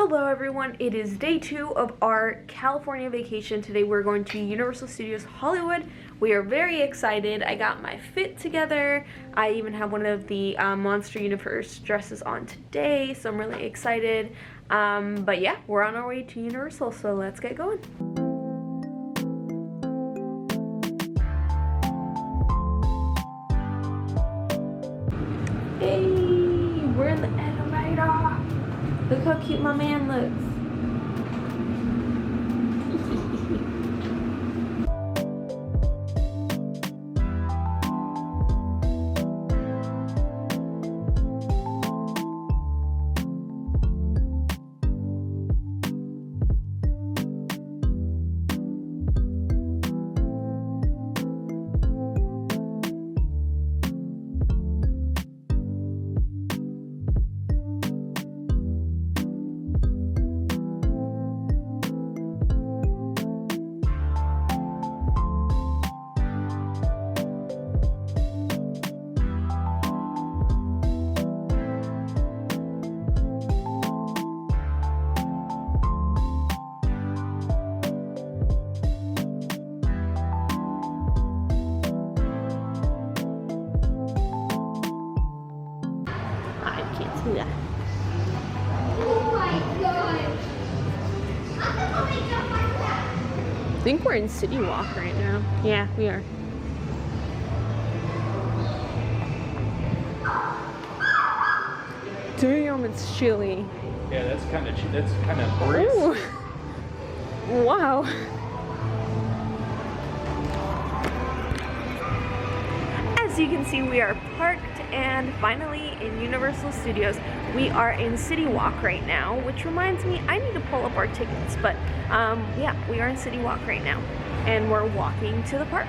Hello everyone, it is day 2 of our California vacation. Today we're going to Universal Studios Hollywood. We are very excited. I got my fit together. I even have one of the Monster Universe dresses on today, so I'm really excited. But yeah, we're on our way to Universal, so let's get going. Hey, we're in the elevator. Look how cute my man looks. Oh my god! I think we're in City Walk right now. Yeah, we are. Damn, it's chilly. Yeah, that's kind of breeze. Ooh. Wow. As you can see, we are parked and finally in Universal Studios. We are in City Walk right now, which reminds me, I need to pull up our tickets, but yeah, we are in City Walk right now and we're walking to the park.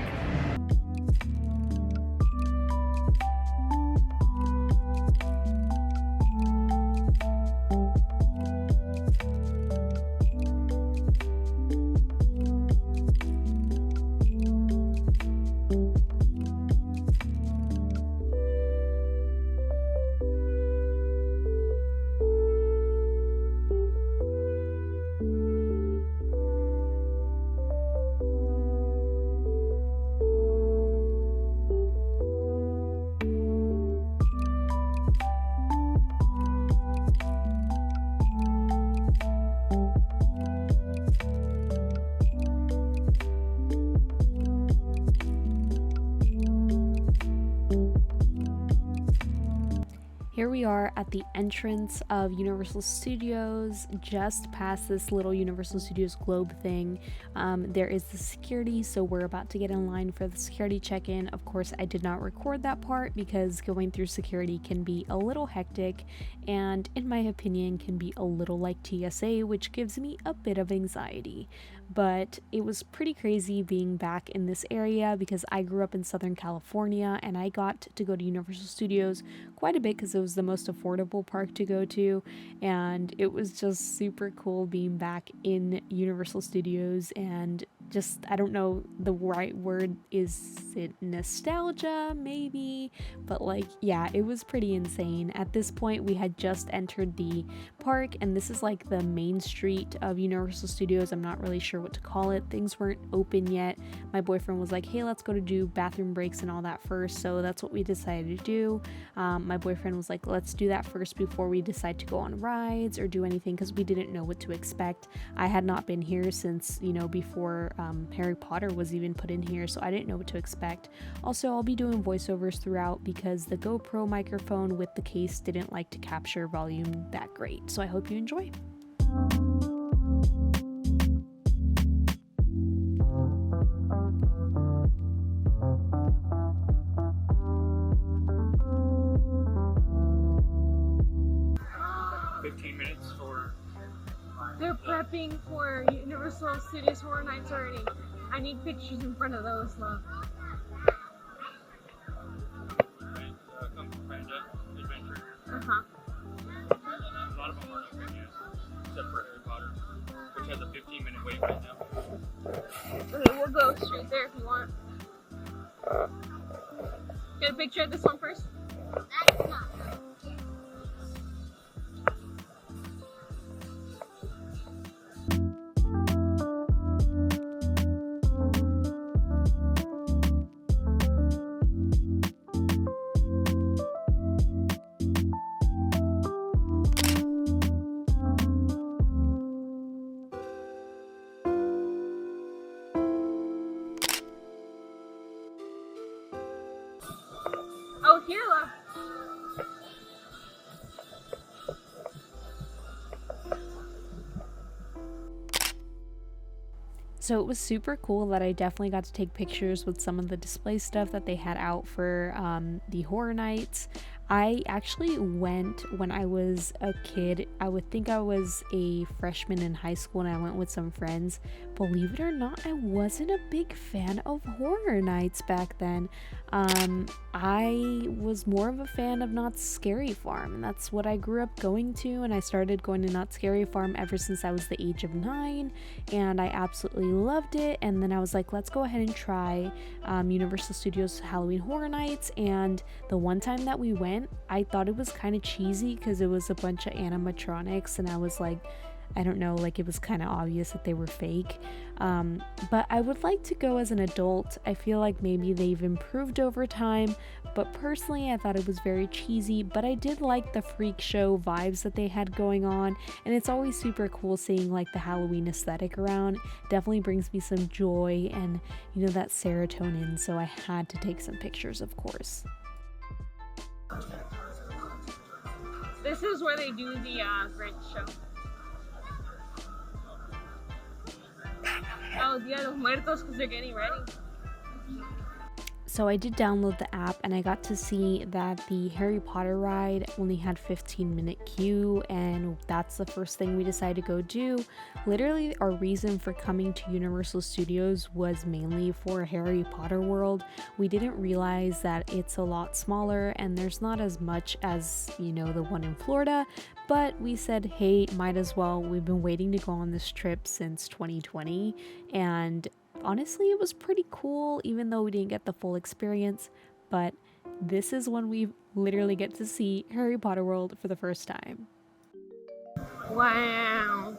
Here we are at the entrance of Universal Studios, just past this little Universal Studios globe thing. There is the security, so we're about to get in line for the security check-in. Of course, I did not record that part because going through security can be a little hectic and, in my opinion, can be a little like TSA, which gives me a bit of anxiety. But it was pretty crazy being back in this area because I grew up in Southern California and I got to go to Universal Studios quite a bit because it was the most affordable park to go to, and it was just super cool being back in Universal Studios. And just, I don't know the right word, is it nostalgia maybe, but like, yeah, it was pretty insane. At this point we had just entered the park and this is like the main street of Universal Studios. I'm not really sure what to call it. Things weren't open yet. My boyfriend was like, hey, let's go to do bathroom breaks and all that first, so that's what we decided to do. My boyfriend was like, let's do that first before we decide to go on rides or do anything, because we didn't know what to expect. I had not been here since, you know, before Harry Potter was even put in here, so I didn't know what to expect. Also, I'll be doing voiceovers throughout because the GoPro microphone with the case didn't like to capture volume that great, so I hope you enjoy. They're prepping for Universal Studios Horror Nights already. I need pictures in front of those, love. Kung Fu Panda Adventure. Uh-huh. A lot of them aren't open yet, except for Harry Potter, which has a 15-minute wait right now. Okay, we'll go straight there if you want. Get a picture of this one first? That's not. vanilla. So it was super cool that I definitely got to take pictures with some of the display stuff that they had out for the horror nights. I actually went when I was a kid. I would think I was a freshman in high school, and I went with some friends. Believe it or not, I wasn't a big fan of horror nights back then. I was more of a fan of Knott's Scary Farm, and that's what I grew up going to. And I started going to Knott's Scary Farm ever since I was the age of 9, and I absolutely loved it. And then I was like, let's go ahead and try Universal Studios Halloween Horror Nights. And the one time that we went, I thought it was kind of cheesy because it was a bunch of animatronics, and I was like, I don't know, like it was kind of obvious that they were fake. But I would like to go as an adult. I feel like maybe they've improved over time, but personally I thought it was very cheesy, but I did like the freak show vibes that they had going on, and it's always super cool seeing like the Halloween aesthetic around. Definitely brings me some joy and, you know, that serotonin, so I had to take some pictures, of course. This is where they do the Grinch show. Oh, Dia de los Muertos, because they're getting ready. So I did download the app, and I got to see that the Harry Potter ride only had 15-minute queue, and that's the first thing we decided to go do. Literally, our reason for coming to Universal Studios was mainly for Harry Potter World. We didn't realize that it's a lot smaller and there's not as much as, you know, the one in Florida, but we said, hey, might as well. We've been waiting to go on this trip since 2020, and honestly, it was pretty cool, even though we didn't get the full experience. But this is when we literally get to see Harry Potter World for the first time. Wow.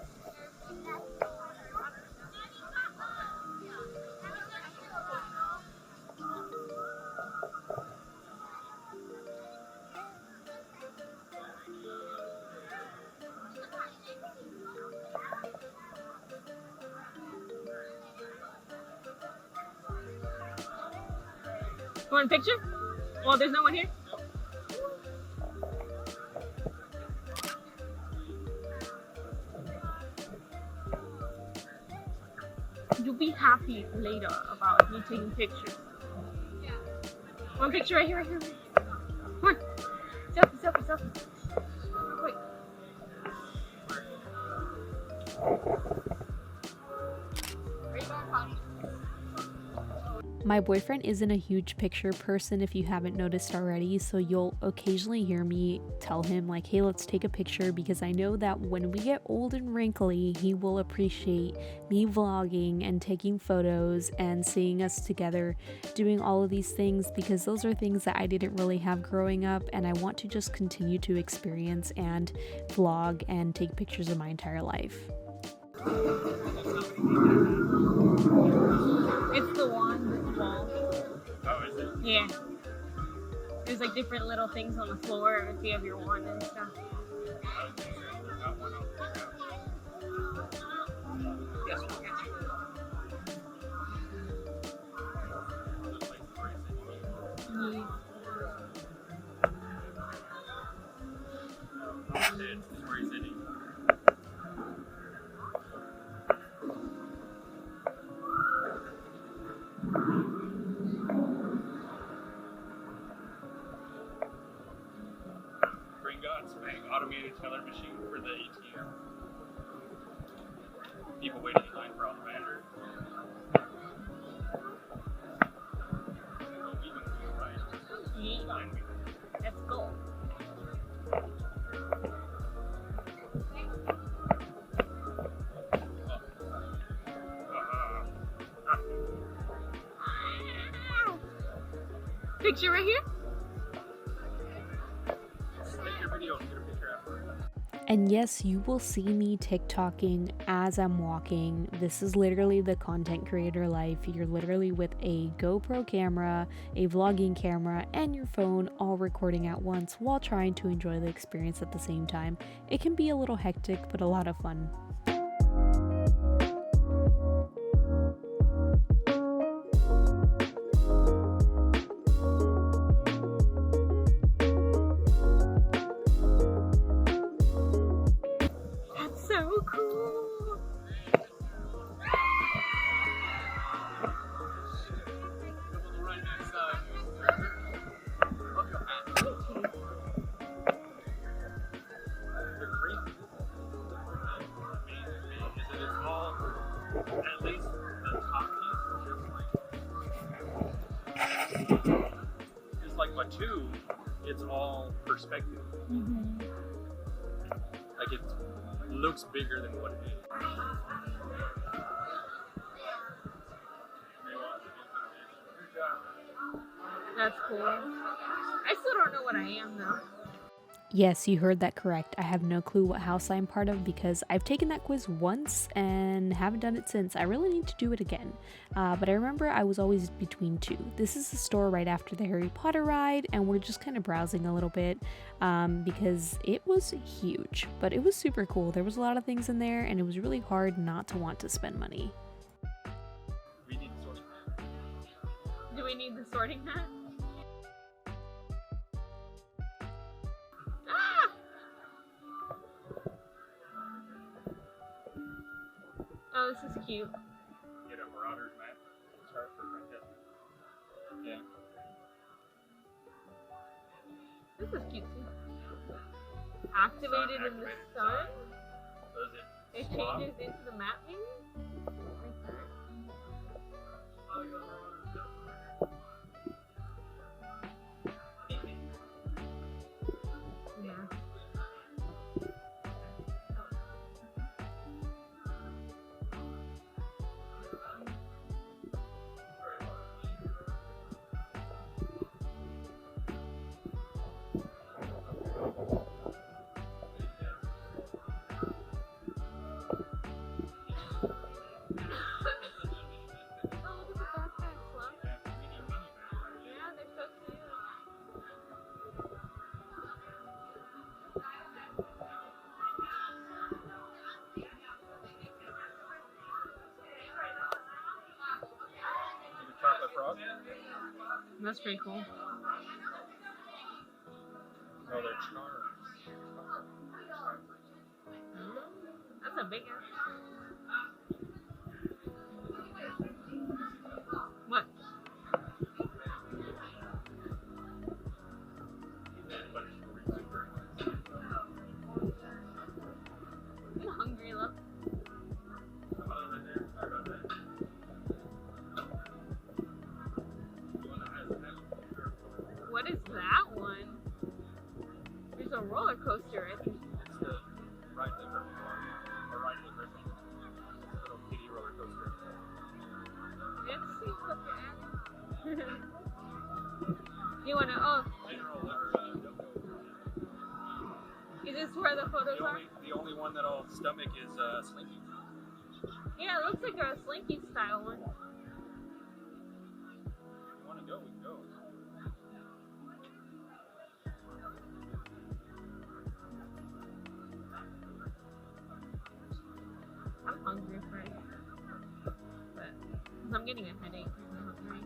Want a picture? Well, there's no one here. You'll be happy later about me taking pictures. Yeah. One picture right here, right here. Come on. Selfie, selfie, selfie. Wait. Where you going, Connie? My boyfriend isn't a huge picture person, if you haven't noticed already, so you'll occasionally hear me tell him like, hey, let's take a picture, because I know that when we get old and wrinkly, he will appreciate me vlogging and taking photos and seeing us together doing all of these things, because those are things that I didn't really have growing up, and I want to just continue to experience and vlog and take pictures of my entire life. It's the one with the wall. Oh, is it? Yeah. There's like different little things on the floor if you have your wand and stuff. I don't think so. There's not one on the ground. Yes, we'll get you. Looks like the bracelet. Yeah. This is where he's sitting. Bring God's Bank automated teller machine for the ATM. People waiting in line for Ollivander. We went to the right. Yeah. Let's go. Picture right here? Take your video and get a picture after. And yes, you will see me TikToking as I'm walking. This is literally the content creator life. You're literally with a GoPro camera, a vlogging camera, and your phone all recording at once while trying to enjoy the experience at the same time. It can be a little hectic, but a lot of fun. it's all perspective. Mm-hmm. Like it looks bigger than what it is. That's cool. I still don't know what I am though. Yes, you heard that correct. I have no clue what house I'm part of because I've taken that quiz once and haven't done it since. I really need to do it again. But I remember I was always between two. This is the store right after the Harry Potter ride, and we're just kind of browsing a little bit because it was huge. But it was super cool. There was a lot of things in there, and it was really hard not to want to spend money. We need the sorting hat. Do we need the sorting hat? Ah! Oh, this is cute. Get a Marauders map. Start for Francesca. Yeah. This is cute too. Activated in the sun? Does it It swap? changes into the map maybe? Yeah. Oh, look at the backpacks, Lum. Yeah, they're so cute. The chocolate frog? That's pretty cool. No, they're charms. That's a big ass. What? You hungry, love? What is that one? There's a roller coaster, I think. It's the ride the Griffin one. Or ride the Griffin. Little kitty roller coaster. Let's see what they're adding. You wanna, oh, is this where the photos are? The only one that'll stomach is Slinky. Yeah, it looks like a Slinky style one. If you want to go, we can go. I'm hungry for it. But, cause I'm getting a headache. I'm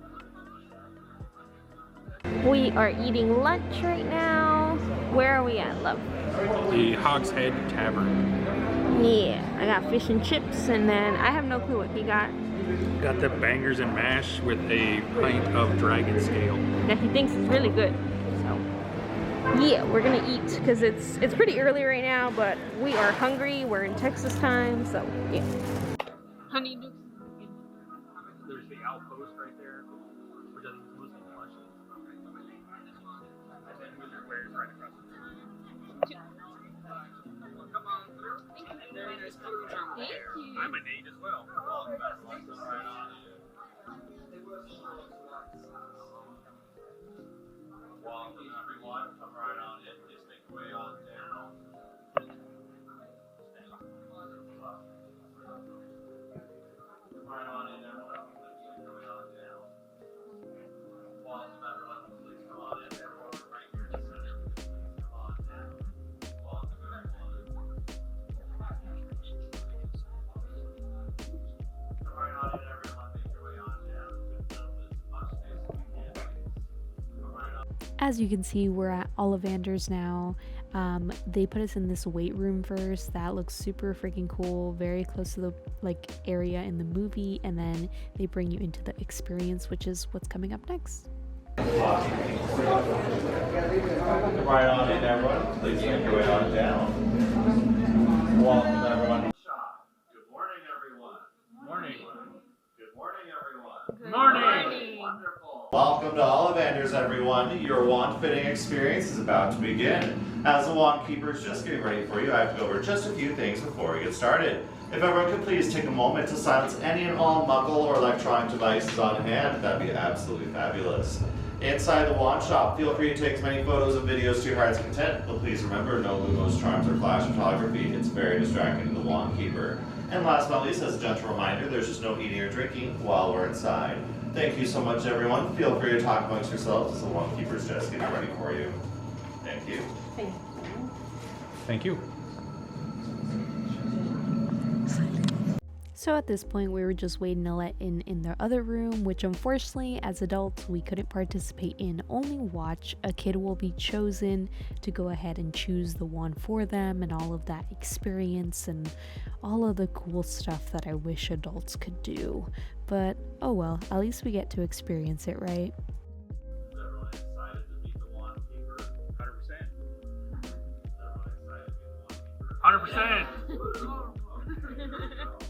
hungry. We are eating lunch right now. Where are we at, love? The Hog's Head Tavern. Yeah, I got fish and chips, and then I have no clue what he got. Got the bangers and mash with a pint of dragon scale. That he thinks is really good. So, yeah, we're gonna eat because it's pretty early right now, but we are hungry. We're in Texas time, so yeah. Honey Dukes. There's the outpost right there, which I think is Muslim flesh. And then Wizard Ware's right across the street. Thank you. I'm a Nate as well. Welcome everyone, come right on in, just make your way on down. Right on in, everyone, make your way on down. Welcome everyone, please come on in, everyone, right here in the center. Come on down. Welcome everyone. Come right on in, everyone, make your way on down. Good enough, as much space as we can, please. Come right on. As you can see, we're at Ollivander's now. They put us in this weight room first. That looks super freaking cool, very close to the area in the movie, and then they bring you into the experience, which is what's coming up next. Right on in, everyone. Please make your way on down. Welcome, everyone. Good morning, everyone. Morning. Good morning, everyone. Good Morning. morning. Wonderful. Welcome to Ollivanders, everyone. Your wand fitting experience is about to begin. As the wand keeper is just getting ready for you, I have to go over just a few things before we get started. If everyone could please take a moment to silence any and all muggle or electronic devices on hand, that'd be absolutely fabulous. Inside the wand shop, feel free to take as many photos and videos to your heart's content, but please remember, no lumos, charms, or flash photography. It's very distracting to the wand keeper. And last but not least, as a gentle reminder, there's just no eating or drinking while we're inside. Thank you so much, everyone. Feel free to talk amongst yourselves as the wand keeper's just getting ready for you. Thank you. Thank you. Thank you. So at this point, we were just waiting to let in the other room, which unfortunately, as adults, we couldn't participate in, only watch. A kid will be chosen to go ahead and choose the wand for them and all of that experience and all of the cool stuff that I wish adults could do. But, oh well, at least we get to experience it, right? Is everyone excited to meet the wand keeper? 100%. Is everyone excited to meet the wand keeper? 100%.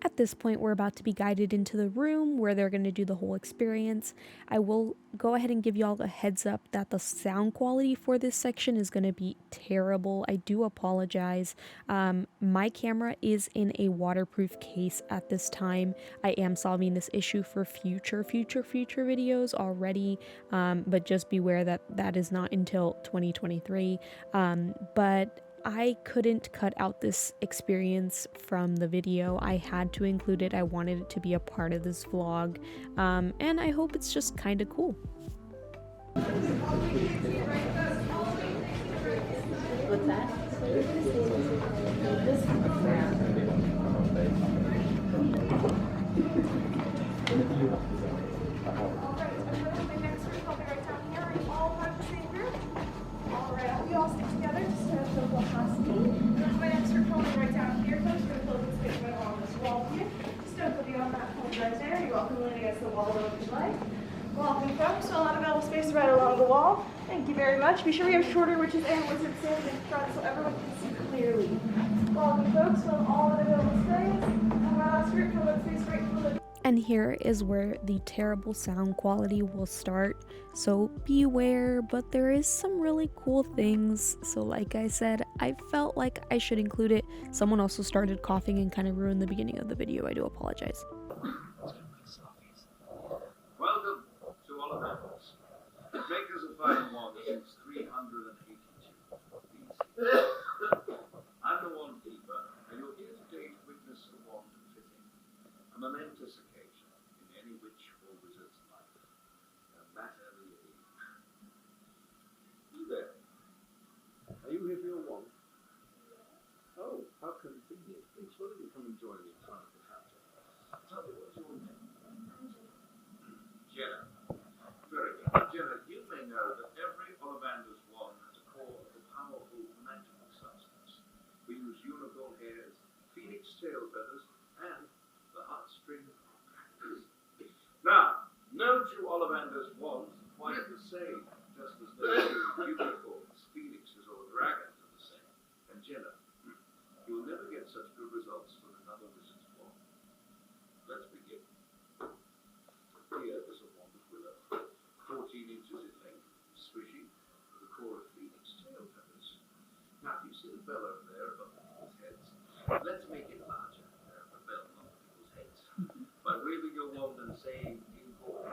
At this point, we're about to be guided into the room where they're going to do the whole experience. I will go ahead and give y'all a heads up that the sound quality for this section is going to be terrible. I do apologize. My camera is in a waterproof case at this time. I am solving this issue for future videos already, but just beware that that is not until 2023. But I couldn't cut out this experience from the video. I had to include it. I wanted it to be a part of this vlog, and I hope it's just kind of cool. What's that? We all stick together just to feel the capacity. There's my extra phone right down here, folks. We're going to fill the space right along this wall here. Just don't go beyond that phone right there. You're welcome to lean against the wall if you'd like. Welcome, folks. So a lot of available space right along the wall. Thank you very much. Be sure we have shorter witches and wizards standing in front so everyone can see clearly. Welcome, folks. Fill all of the available space. And my last group, fill that space right through the And here is where the terrible sound quality will start, so beware, but there is some really cool things. So like I said, I felt like I should include it. Someone also started coughing and kind of ruined the beginning of the video. I do apologize. Welcome to Ollivanders, makers of fine wands since 382 BC. I'm the wand keeper, and you're here today to witness the wand fitting, a momentous occasion in any witch or wizard's life, no matter the age. You there? Are you here for your wand? Oh, how convenient. Please, why don't you come and join me in front of the counter? Tell me, what's your name? Jenna. Very good. Jenna, you may know that every Ollivanders wand has a core of a powerful magical substance. We use unicorn hairs, phoenix tail feathers, and the heartstring. Now, no two Ollivanders wands are quite the same, just as no two unicorns, phoenixes, or dragons are the same. And Jenna, you'll never get such good results with another wizard's wand. Let's begin. Here is a wand of willow, 14 inches in length, swishy, with a core of phoenix tail feathers. Now, you see the bell over there above people's heads? Let's make it larger. The bell, not people's heads. By waving your wand and saying, in call.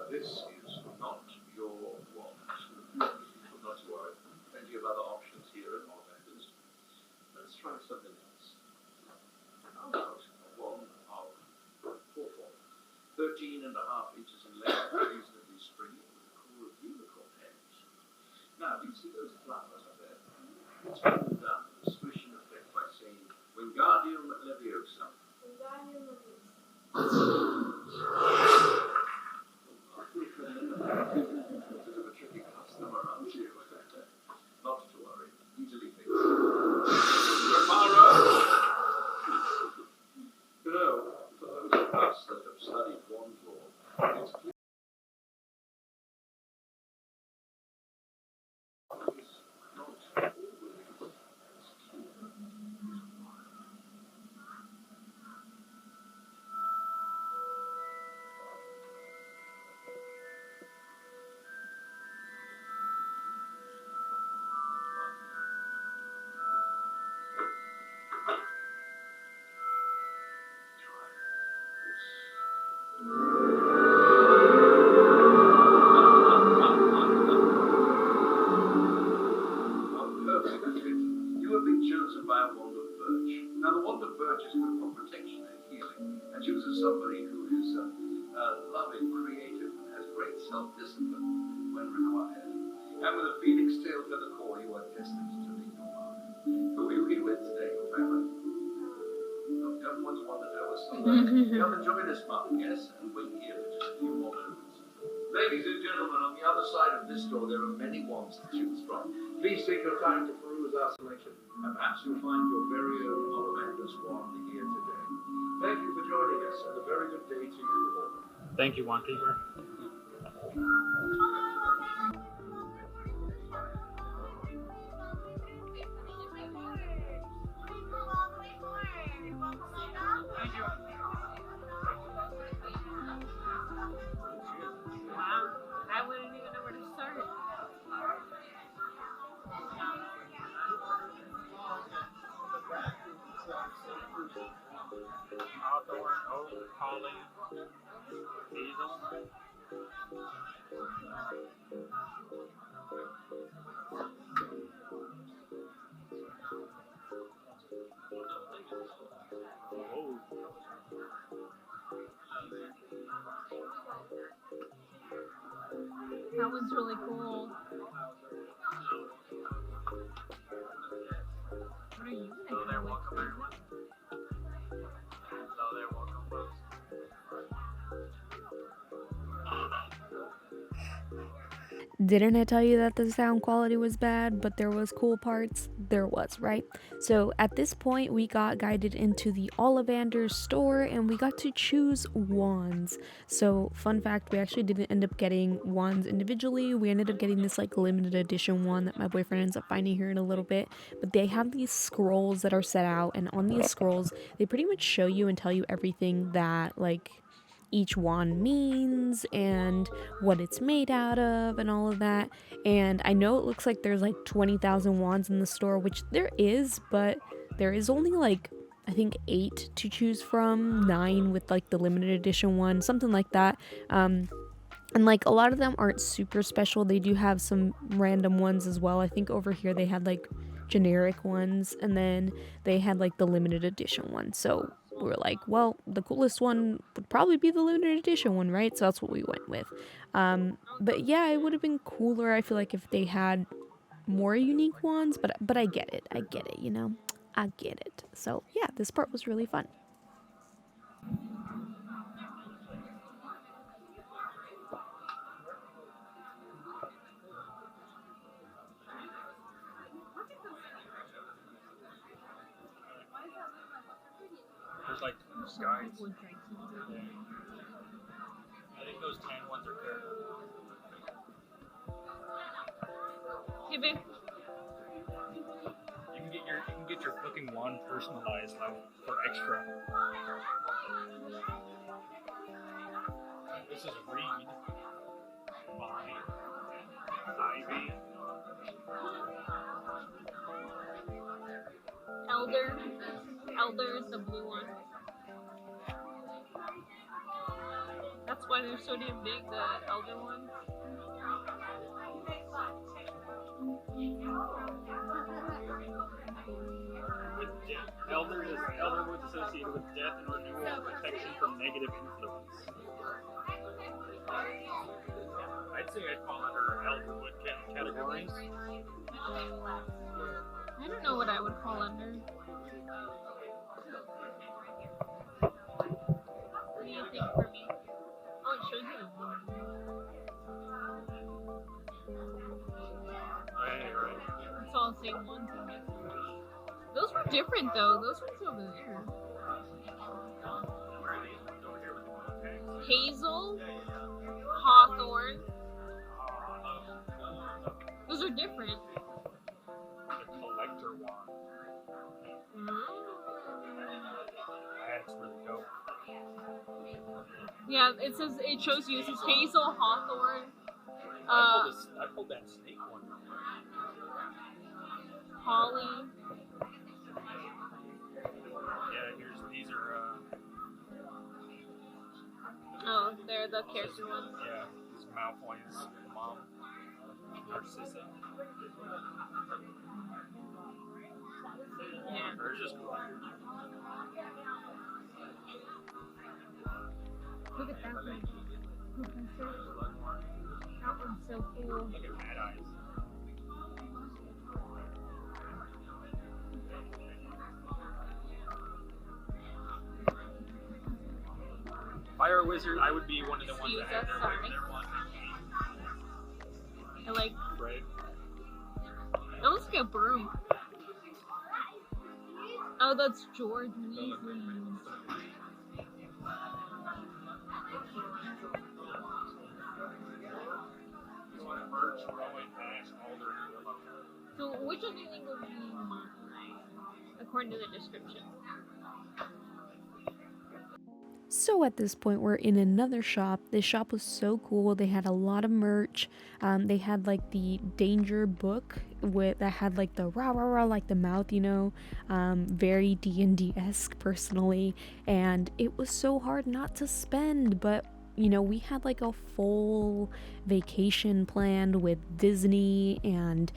This is not your wand. Not to worry. Plenty of other options here in Ollivanders. Let's try something else. How about a wand of hawthorn, 13 and a half inches in length, reasonably springy, with a core of unicorn hairs. Now, do you see those flowers up there? Let's put them down with a swishing effect by saying, Wingardium Leviosa. Wingardium Leviosa. Bit of a tricky customer, aren't you? Not to worry, easily fixed. Reparo! self-discipline when required. And with a phoenix tail to the core, you are destined to lead your mark. Who will you eat with today, your family? Don't want to wander over so Come enjoy this month, yes? And wait here for just a few more moments. Ladies and gentlemen, on the other side of this door, there are many wands to choose from. Please take your time to peruse our selection, and perhaps you'll find your very own Ollivander's wand here today. Thank you for joining us, and a very good day to you all. Thank you, Wand Keeper. Wow, I wouldn't even know where to start. Hawthorne, oak, holly, hazel. Whoa. That was really cool. What are you Hello gonna there, go welcome with? everyone. Hello there, welcome folks. Didn't I tell you that the sound quality was bad, but there was cool parts? There was, right? So at this point, we got guided into the Ollivander store and we got to choose wands. So fun fact, we actually didn't end up getting wands individually. We ended up getting this like limited edition one that my boyfriend ends up finding here in a little bit. But they have these scrolls that are set out, and on these scrolls, they pretty much show you and tell you everything that like each wand means and what it's made out of and all of that. And I know it looks like there's like 20,000 wands in the store, which there is, but there is only like I think 8 to choose from, 9 with like the limited edition one, something like that. And like a lot of them aren't super special. They do have some random ones as well. I think over here they had like generic ones, and then they had like the limited edition one. So we were like, well, the coolest one would probably be the limited edition one, right? So that's what we went with. But yeah, it would have been cooler, I feel like, if they had more unique ones, but I get it, you know, I get it. So yeah, this part was really fun. There's like guides. Yeah. I think those tan ones are good. Hey, babe. You can get your fucking wand personalized though for extra. This is Reed, Bonnie, Ivy. Elder is the blue one. That's why they're so damn big, the elder ones. With death. Elder was associated with death and renewal and protection from negative influence. I'd say I'd fall under Elderwood categories. I don't know what I would fall under. What do you think for me? Oh, it shows you the one. Right. It's all the same ones, I guess. Those were different though. Those ones over there. Hazel, Hawthorne. Those are different. The collector wand. That's really dope. Yeah, it shows you. It says Hazel, Hawthorne, I pulled that snake one. Holly. Yeah, these are Oh, they're the character ones. yeah, this is Malfoy's mom, Narcissa. Yeah. Hers is cool. Look at that one. It's so cool. Look at Mad Eyes. Fire Wizard, I would be one of the ones that have their regular one. I like. Right? It looks like a broom. Oh, that's George Weasley. Birch, Rowan, Ash, Alder, and Willow. So, which one do you think would be mine, according to the description? So at this point, we're in another shop. This shop was so cool. They had a lot of merch. They had like the danger book that had like the rah rah rah, like the mouth, you know, very D&D-esque personally. And it was so hard not to spend, but you know, we had like a full vacation planned with Disney and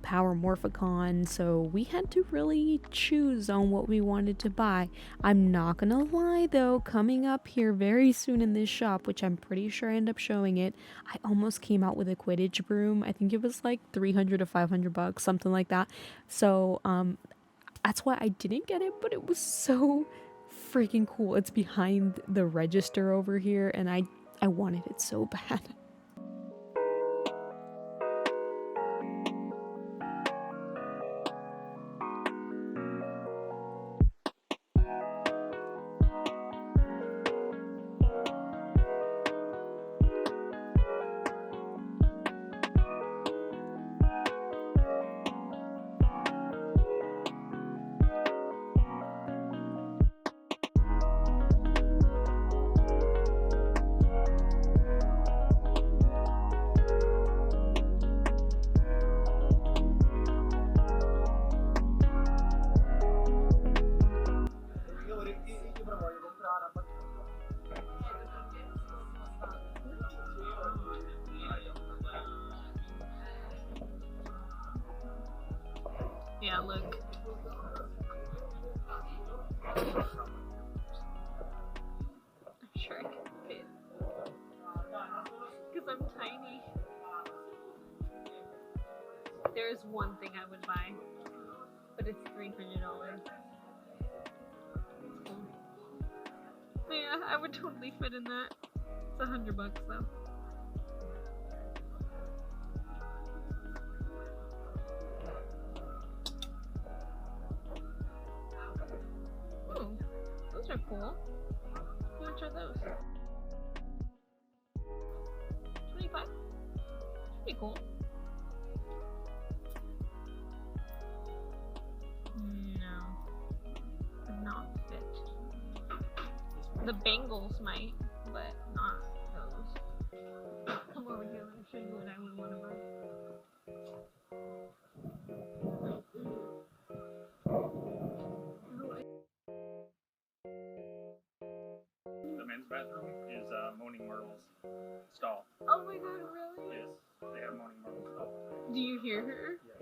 Power Morphicon, so we had to really choose on what we wanted to buy. I'm not gonna lie though, coming up here very soon in this shop, which I'm pretty sure I end up showing it, I almost came out with a Quidditch broom. I think it was like $300 to $500, something like that. So that's why I didn't get it, but it was so freaking cool. It's behind the register over here, and I wanted it so bad. Yeah, look. I'm sure I can fit. Because I'm tiny. There's one thing I would buy, but it's $300. Cool. But yeah, I would totally fit in that. It's $100 though. Those are cool. How much are those? 25? Pretty cool. No. Would not fit. The bangles might, but not those. Come over here, let me show you what I would want to buy. Bathroom is Moaning Myrtle's stall. Oh my god, really? Yes, they have Moaning Myrtle's stall. Do you hear her? Yes.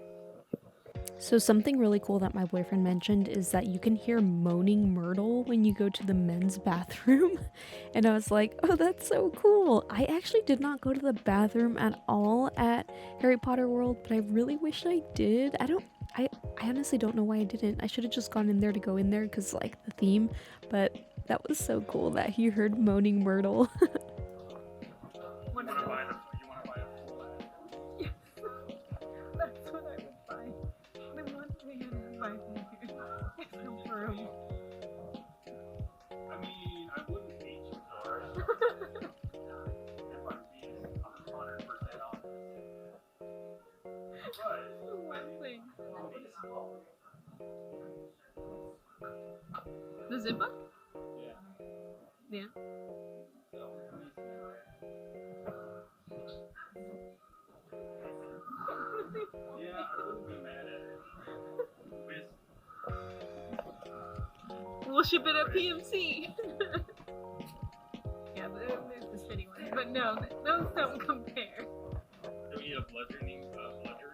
So something really cool that my boyfriend mentioned is that you can hear Moaning Myrtle when you go to the men's bathroom. And I was like, oh, that's so cool. I actually did not go to the bathroom at all at Harry Potter World, but I really wish I did. I honestly don't know why I didn't. I should have just gone in there to go in there because like the theme, but that was so cool that he heard Moaning Myrtle. You want to buy a full ad? Yes. That's what I would buy. The one thing I would buy from here is a broom. I mean, I wouldn't hate you for it. If I'm being 100% honest. But The one thing. The zipper? yeah. Yeah. Yeah, I wouldn't be mad at it. We'll ship it at PMC. Yeah, there's the shitty ones. But no, those don't compare. Do we need a bludgeoning bludger?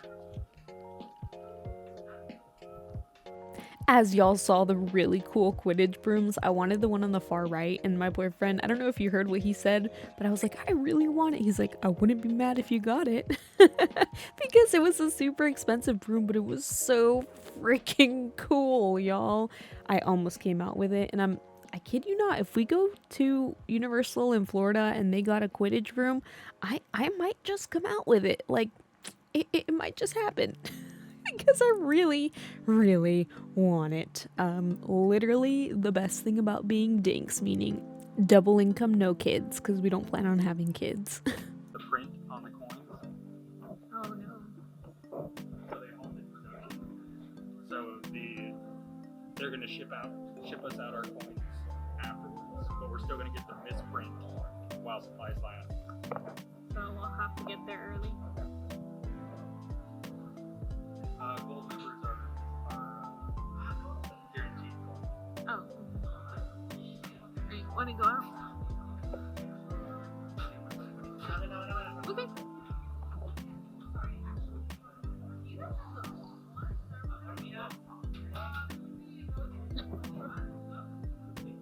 As y'all saw the really cool Quidditch brooms, I wanted the one on the far right, and my boyfriend, I don't know if you heard what he said, but I was like, I really want it. He's like, I wouldn't be mad if you got it. Because it was a super expensive broom, but it was so freaking cool, y'all. I almost came out with it, and I kid you not, if we go to Universal in Florida and they got a Quidditch broom, I might just come out with it. Like, it might just happen. Because I really, really want it. Literally the best thing about being dinks, meaning double income, no kids, because we don't plan on having kids. The print on the coins. Oh no. So they hold it. So they're gonna ship us out our coins afterwards, but we're still gonna get the misprint while supplies last. So we'll have to get there early. Gold members are guaranteed. Oh. Hey, wanna go out? Okay.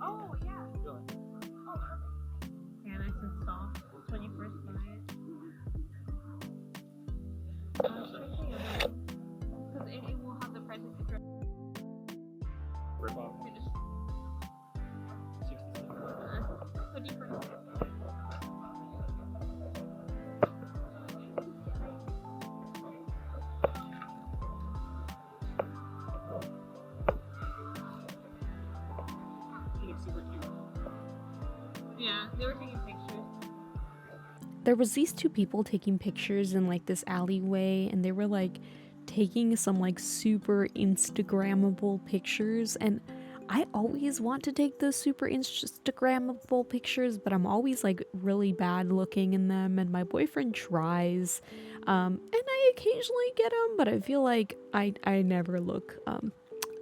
Oh yeah. Yeah, nice and soft when you first buy it. Because it will have the price of the Rip off. 60 What do you prefer? He looks super cute. Yeah, they were taking pictures. There was these two people taking pictures in like this alleyway, and they were like taking some like super Instagrammable pictures, and I always want to take those super Instagrammable pictures, but I'm always like really bad looking in them, and my boyfriend tries, and I occasionally get them, but I feel like I never look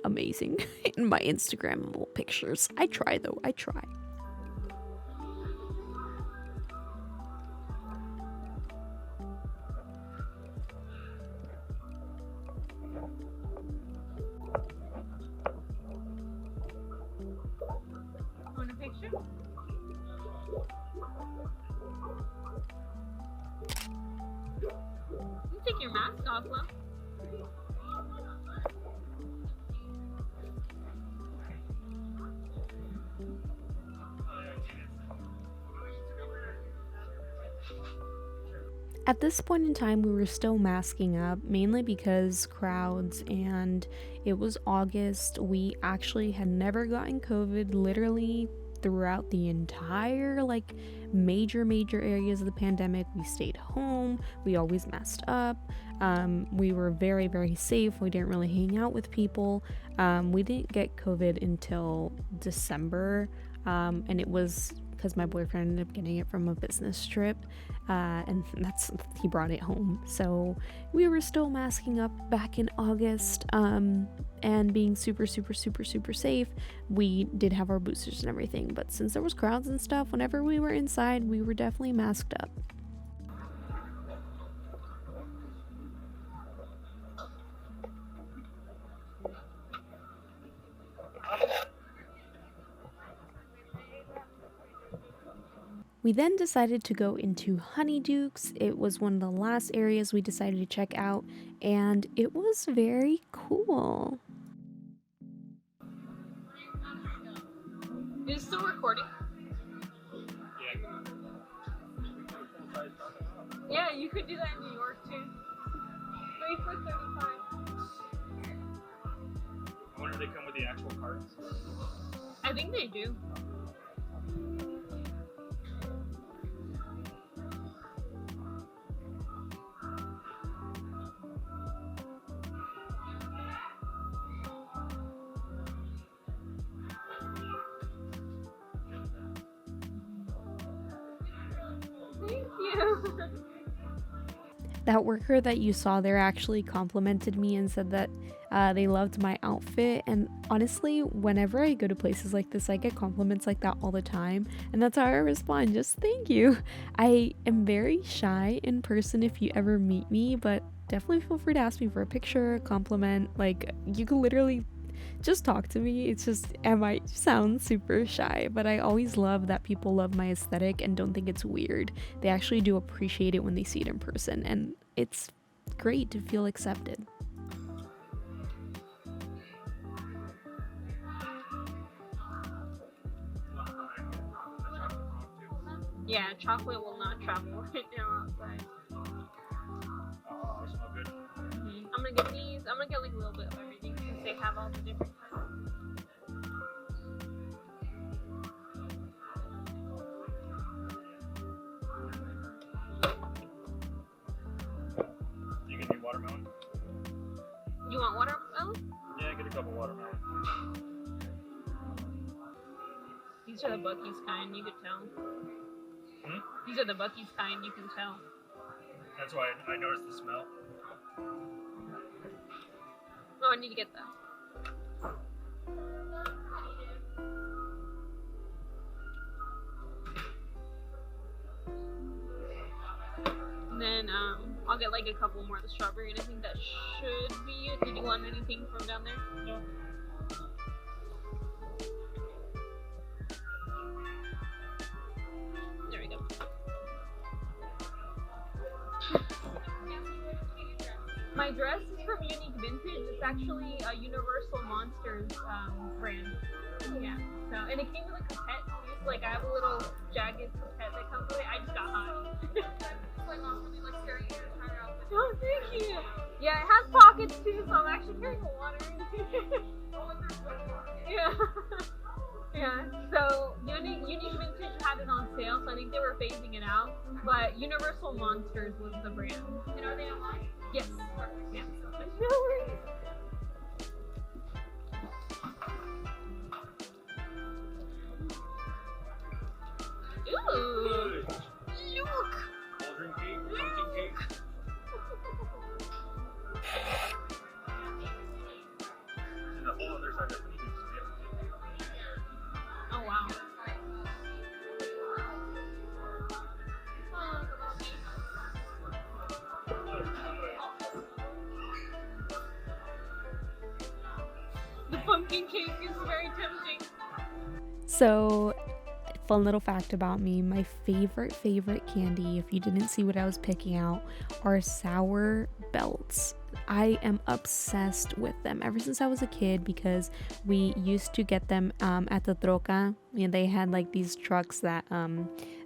amazing in my Instagrammable pictures. I try though, I try. Want a picture? You take your mask off, Lo. At this point in time, we were still masking up, mainly because crowds, and it was August. We actually had never gotten COVID literally throughout the entire like major areas of the pandemic. We stayed home, we always masked up, we were very safe, we didn't really hang out with people. We didn't get COVID until December, and it was because my boyfriend ended up getting it from a business trip, and he brought it home. So we were still masking up back in August, and being super safe. We did have our boosters and everything, but since there was crowds and stuff, whenever we were inside, we were definitely masked up. We then decided to go into Honeydukes. It was one of the last areas we decided to check out, and it was very cool. Is it still recording? Yeah, you could do that in New York too. 3 for $35. I wonder if they come with the actual cards. I think they do. Thank you. That worker that you saw there actually complimented me and said that they loved my outfit, and honestly, whenever I go to places like this, I get compliments like that all the time, and that's how I respond, just thank you. I am very shy in person if you ever meet me, but definitely feel free to ask me for a picture, a compliment. Like, you can literally just talk to me. It's just, I might sound super shy, but I always love that people love my aesthetic and don't think it's weird. They actually do appreciate it when they see it in person, and it's great to feel accepted. Yeah, chocolate will not travel right now outside. Oh, they smell good. I'm gonna get these. I'm gonna get like a little bit of everything since they have all the different kinds. You get me watermelon? You want watermelon? Yeah, get a couple watermelon. These are the Bucky's kind, you could tell. These are the Bucky's kind, you can tell. That's why I noticed the smell. Oh, I need to get that. And then I'll get like a couple more of the strawberry, and I think that should be it. Did you want anything from down there? No. There we go. My dress is from Unique Vintage. It's actually a Universal Monsters brand. Yeah. So, and it came with a cassette too. So like I have a little jagged cassette that comes with it. I just got hot. Oh, thank you. Yeah, it has pockets too, so I'm actually carrying water. Yeah. Yeah. So Unique Vintage had it on sale, so I think they were phasing it out. But Universal Monsters was the brand. And are they online? Yes. Yeah. No worries. Ooh. Look. Cauldron cake, pumpkin cake. And the whole other side of the peaches. Oh wow. The pumpkin cake is very tempting. So, fun little fact about me, my favorite candy, if you didn't see what I was picking out, are sour belts. I am obsessed with them ever since I was a kid because we used to get them at the troca, and they had like these trucks that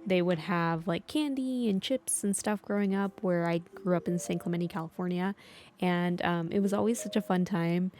they would have like candy and chips and stuff growing up, where I grew up in San Clemente, California, and it was always such a fun time.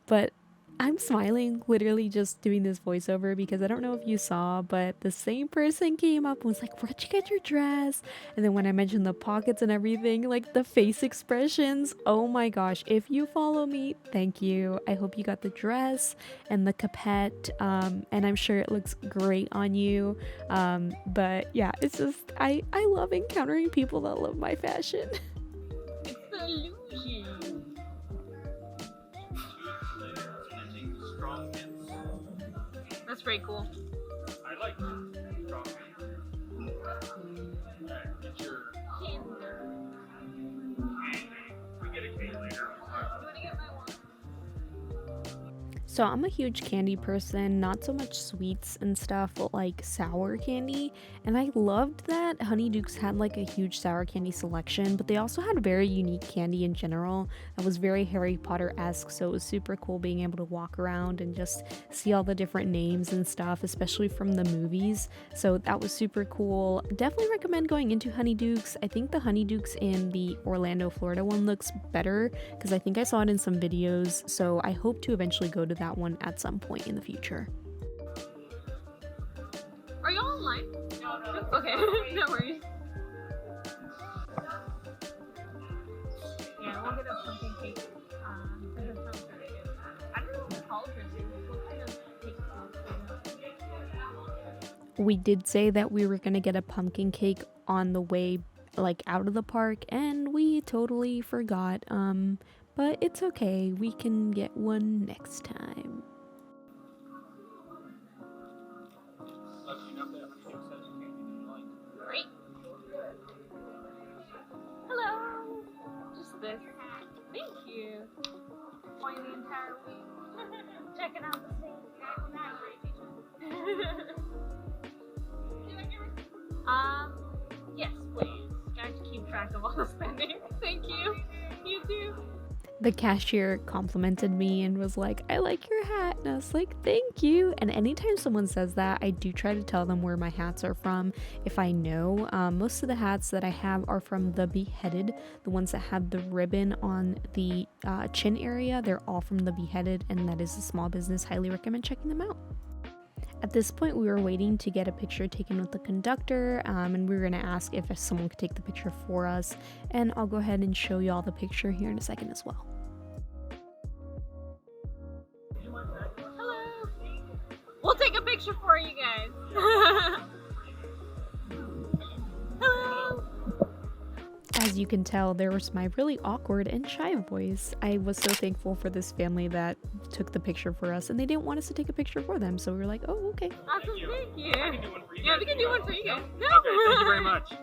But I'm smiling literally just doing this voiceover because I don't know if you saw, but the same person came up and was like, "Where'd you get your dress?" And then when I mentioned the pockets and everything, like the face expressions, oh my gosh, if you follow me, thank you. I hope you got the dress and the capette, and I'm sure it looks great on you. But yeah, it's just, I love encountering people that love my fashion. It's the illusion. Strong hints. That's pretty cool. I like strong hints. Alright, get your. We get a cake later. So I'm a huge candy person, not so much sweets and stuff, but like sour candy. And I loved that Honeydukes had like a huge sour candy selection, but they also had very unique candy in general that was very Harry Potter-esque. So it was super cool being able to walk around and just see all the different names and stuff, especially from the movies. So that was super cool. Definitely recommend going into Honeydukes. I think the Honeydukes in the Orlando, Florida one looks better because I think I saw it in some videos. So I hope to eventually go to that one at some point in the future. Are you online? No. Okay, no worries. Yeah, we'll get a pumpkin cake. Because it sounds very good. I don't know what the cauldron is. What kind of cake is it? We did say that we were gonna get a pumpkin cake on the way like out of the park, and we totally forgot. But it's okay, we can get one next time. Great. Hello. Just this. Thank you. Why the entire week? checking out the thing. Yes, please. I have to keep track of all the spending. Thank you. You too. The cashier complimented me and was like, I like your hat. And I was like, thank you. And anytime someone says that, I do try to tell them where my hats are from if I know. Most of the hats that I have are from the Beheaded, the ones that have the ribbon on the chin area. They're all from the Beheaded, and that is a small business. Highly recommend checking them out. At this point, we were waiting to get a picture taken with the conductor, and we were going to ask if someone could take the picture for us. And I'll go ahead and show you all the picture here in a second as well. Hello. We'll take a picture for you guys. Hello. As you can tell, there was my really awkward and shy voice. I was so thankful for this family that took the picture for us, and they didn't want us to take a picture for them, so we were like, oh, okay. Awesome, thank you. I can do one for you Yeah, guys we can if do you one want. for you guys. No. Okay, thank you very much.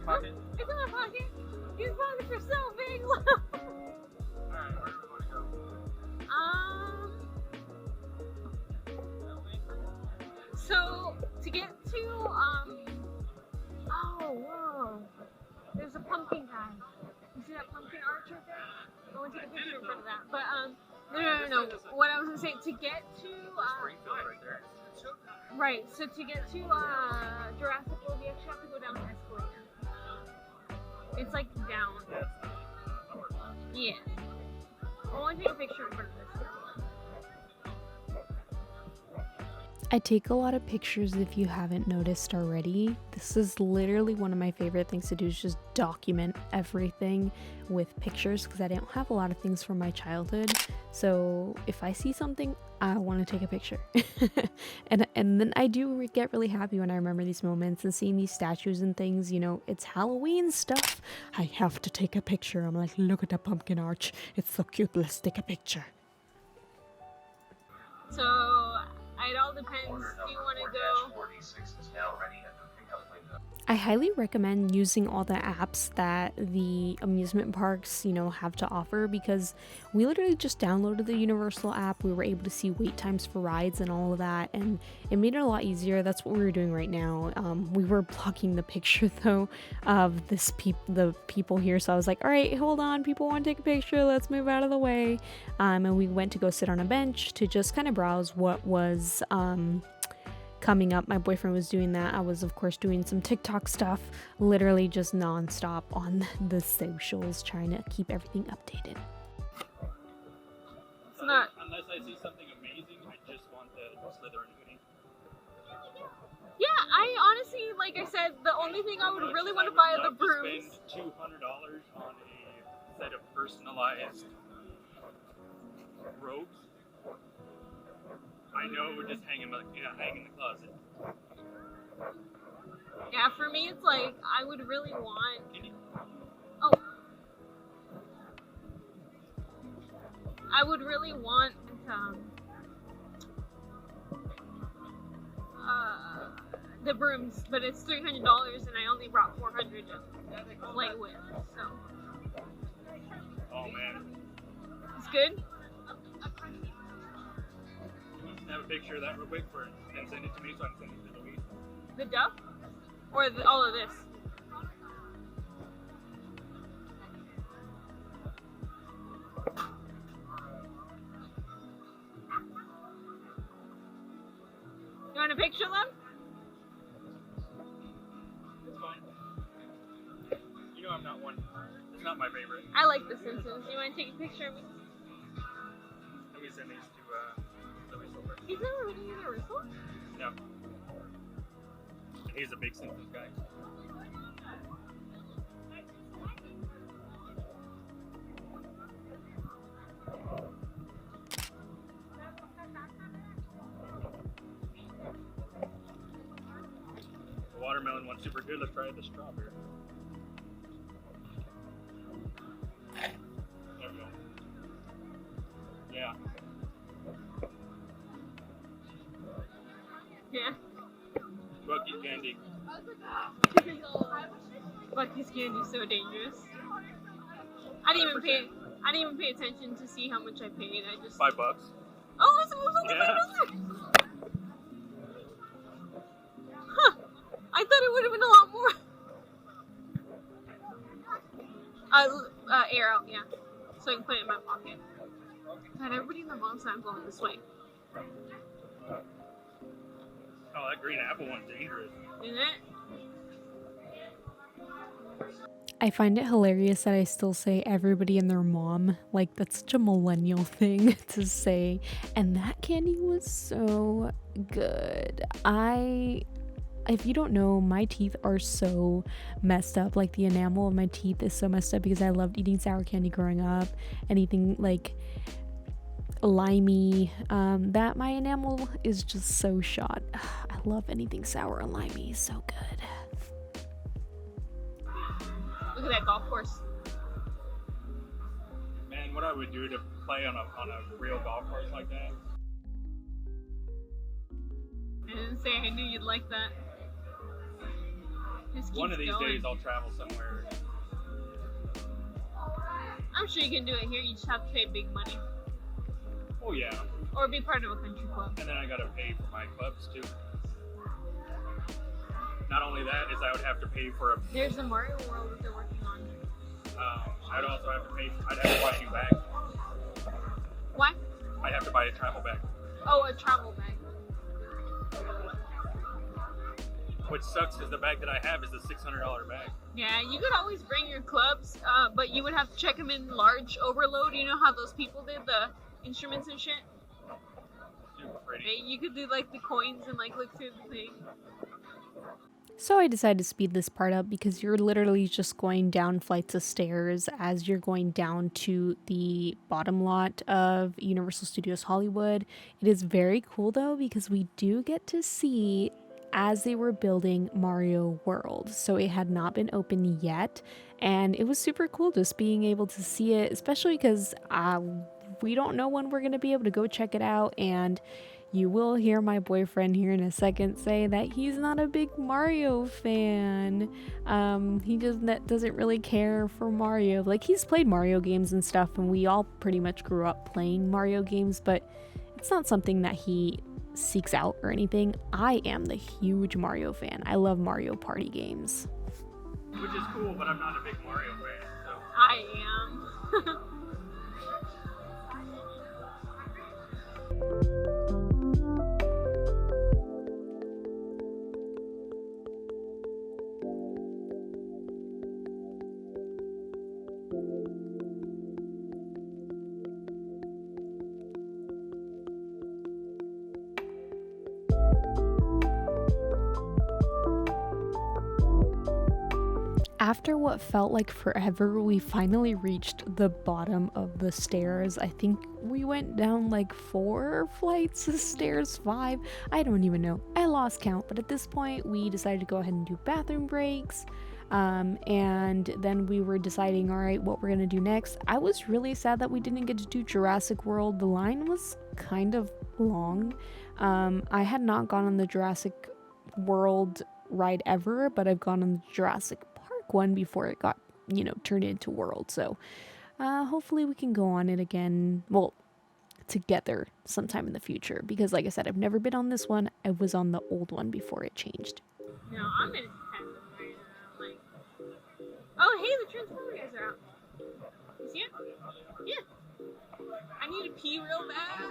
Pocket. It's in my pocket. These pockets are so big. Alright, where do we want to go? So to get to oh whoa, there's a pumpkin guy. You see that pumpkin arch right there? I want to take a picture in front of that. But no. What I was gonna say, to get to Springfield right there. right, so to get to Jurassic World, we actually have to go down the escalator. It's like down. Yeah. I want to take a picture in front of this. I take a lot of pictures if you haven't noticed already. This is literally one of my favorite things to do, is just document everything with pictures, because I don't have a lot of things from my childhood. So if I see something, I want to take a picture. and then I do get really happy when I remember these moments and seeing these statues and things. You know, it's Halloween stuff. I have to take a picture. I'm like, look at the pumpkin arch. It's so cute. Let's take a picture. So it all depends. Do you want to go? 46 is now ready at the pickup window. I highly recommend using all the apps that the amusement parks, have to offer, because we literally just downloaded the Universal app. We were able to see wait times for rides and all of that, and it made it a lot easier. That's what we were doing right now. We were blocking the picture though of the people here, so I was like, all right, hold on, people want to take a picture, let's move out of the way. And we went to go sit on a bench to just kind of browse what was coming up. My boyfriend was doing that. I was, of course, doing some TikTok stuff, literally just non-stop on the socials, trying to keep everything updated. It's not. Unless I see something amazing, I just want the Slytherin hoodie. Yeah, I honestly, like I said, the only thing I would really want to buy are the brooms. Spend $200 on a set of personalized robes. I know, just hang in the closet. Yeah, for me, it's like I would really want. I would really want the brooms, but it's $300 and I only brought $400 to play with. So Oh man. it's good. Have a picture of that real quick for it, and send it to me so I can send it to Louise. The duck, or all of this. You want to picture them? It's fine. You know I'm not one. It's not my favorite. I like The Simpsons. You want to take a picture of me? Let me send these to Louise over. He's never been to Universal? No. He's a big Simpsons guy. The watermelon one's super good. Let's try the strawberry. There we go. Yeah. Yeah. Bucky candy. Bucky's candy's so dangerous. I didn't even pay attention to see how much I paid. I just. $5. Oh, it was only Yeah. $5. Huh. I thought it would have been a lot more. Air out, yeah. So I can put it in my pocket. God, everybody in the mall said I'm going this way. Oh, that green apple one's dangerous. Isn't it? I find it hilarious that I still say everybody and their mom. Like, that's such a millennial thing to say. And that candy was so good. If you don't know, my teeth are so messed up. Like, the enamel of my teeth is so messed up because I loved eating sour candy growing up. Anything like limey, that my enamel is just so shot. I love anything sour and limey. So good. Look at that golf course. Man, what I would do to play on a real golf course like that. I didn't say I knew you'd like that. Just One of keeps these going. days I'll travel somewhere. I'm sure you can do it here. You just have to pay big money. Oh yeah. Or be part of a country club. And then I gotta pay for my clubs too. Not only that, is I would have to pay for a. There's a Mario World that they're working on. I'd also have to pay. I'd have to buy a new bag. Why? I'd have to buy a travel bag, Oh, a travel bag. which sucks because the bag that I have is a $600 bag. Yeah, you could always bring your clubs, but you would have to check them in large overload. You know how those people did the instruments and shit? Super pretty. Hey, you could do like the coins and like look through the thing. So I decided to speed this part up because you're literally just going down flights of stairs as you're going down to the bottom lot of Universal Studios Hollywood. It is very cool though because we do get to see as they were building Mario World. So it had not been open yet and it was super cool just being able to see it, especially because we don't know when we're going to be able to go check it out. And you will hear my boyfriend here in a second say that he's not a big Mario fan. He just doesn't really care for Mario. Like, he's played Mario games and stuff, and we all pretty much grew up playing Mario games, but it's not something that he seeks out or anything. I am the huge Mario fan. I love Mario Party games. Which is cool, but I'm not a big Mario fan. So. I am. After what felt like forever, we finally reached the bottom of the stairs. I think we went down like 4 flights of stairs, 5. I don't even know. I lost count, but at this point we decided to go ahead and do bathroom breaks. And then we were deciding, all right, what we're gonna do next. I was really sad that we didn't get to do Jurassic World. The line was kind of long. I had not gone on the Jurassic World ride ever, but I've gone on the Jurassic one before it got, turned into World. So hopefully we can go on it again, well, together sometime in the future, because like I said, I've never been on this one. I was on the old one before it changed. No, I'm in heaven right now. Like, oh hey, the Transformer guys are out. You see it? Yeah. I need to pee real bad.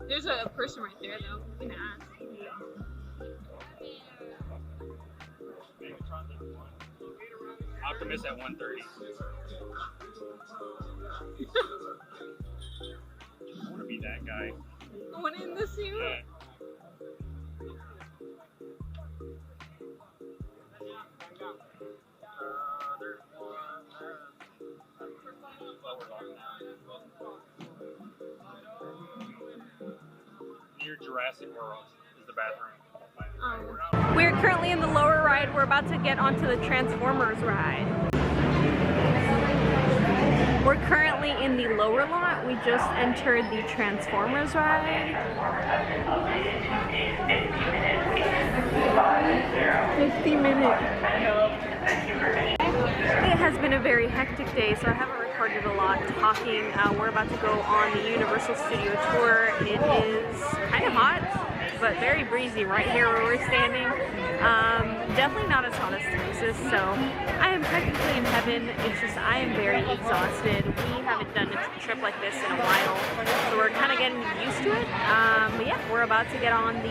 There's a person right there, though. You can ask. Optimus at 1:30. I want to be that guy. The one in the suit? Yeah. There's one. Near near Jurassic World is the bathroom. We're currently in the lower ride. We're about to get onto the Transformers ride. We're currently in the lower lot. We just entered the Transformers ride. 50 minutes. It has been a very hectic day, so I haven't recorded a lot talking. We're about to go on the Universal Studio tour. It is kind of hot, but very breezy right here where we're standing. Definitely not as hot as Texas, so I am technically in heaven. It's just I am very exhausted. We haven't done a trip like this in a while, so we're kind of getting used to it. But yeah, we're about to get on the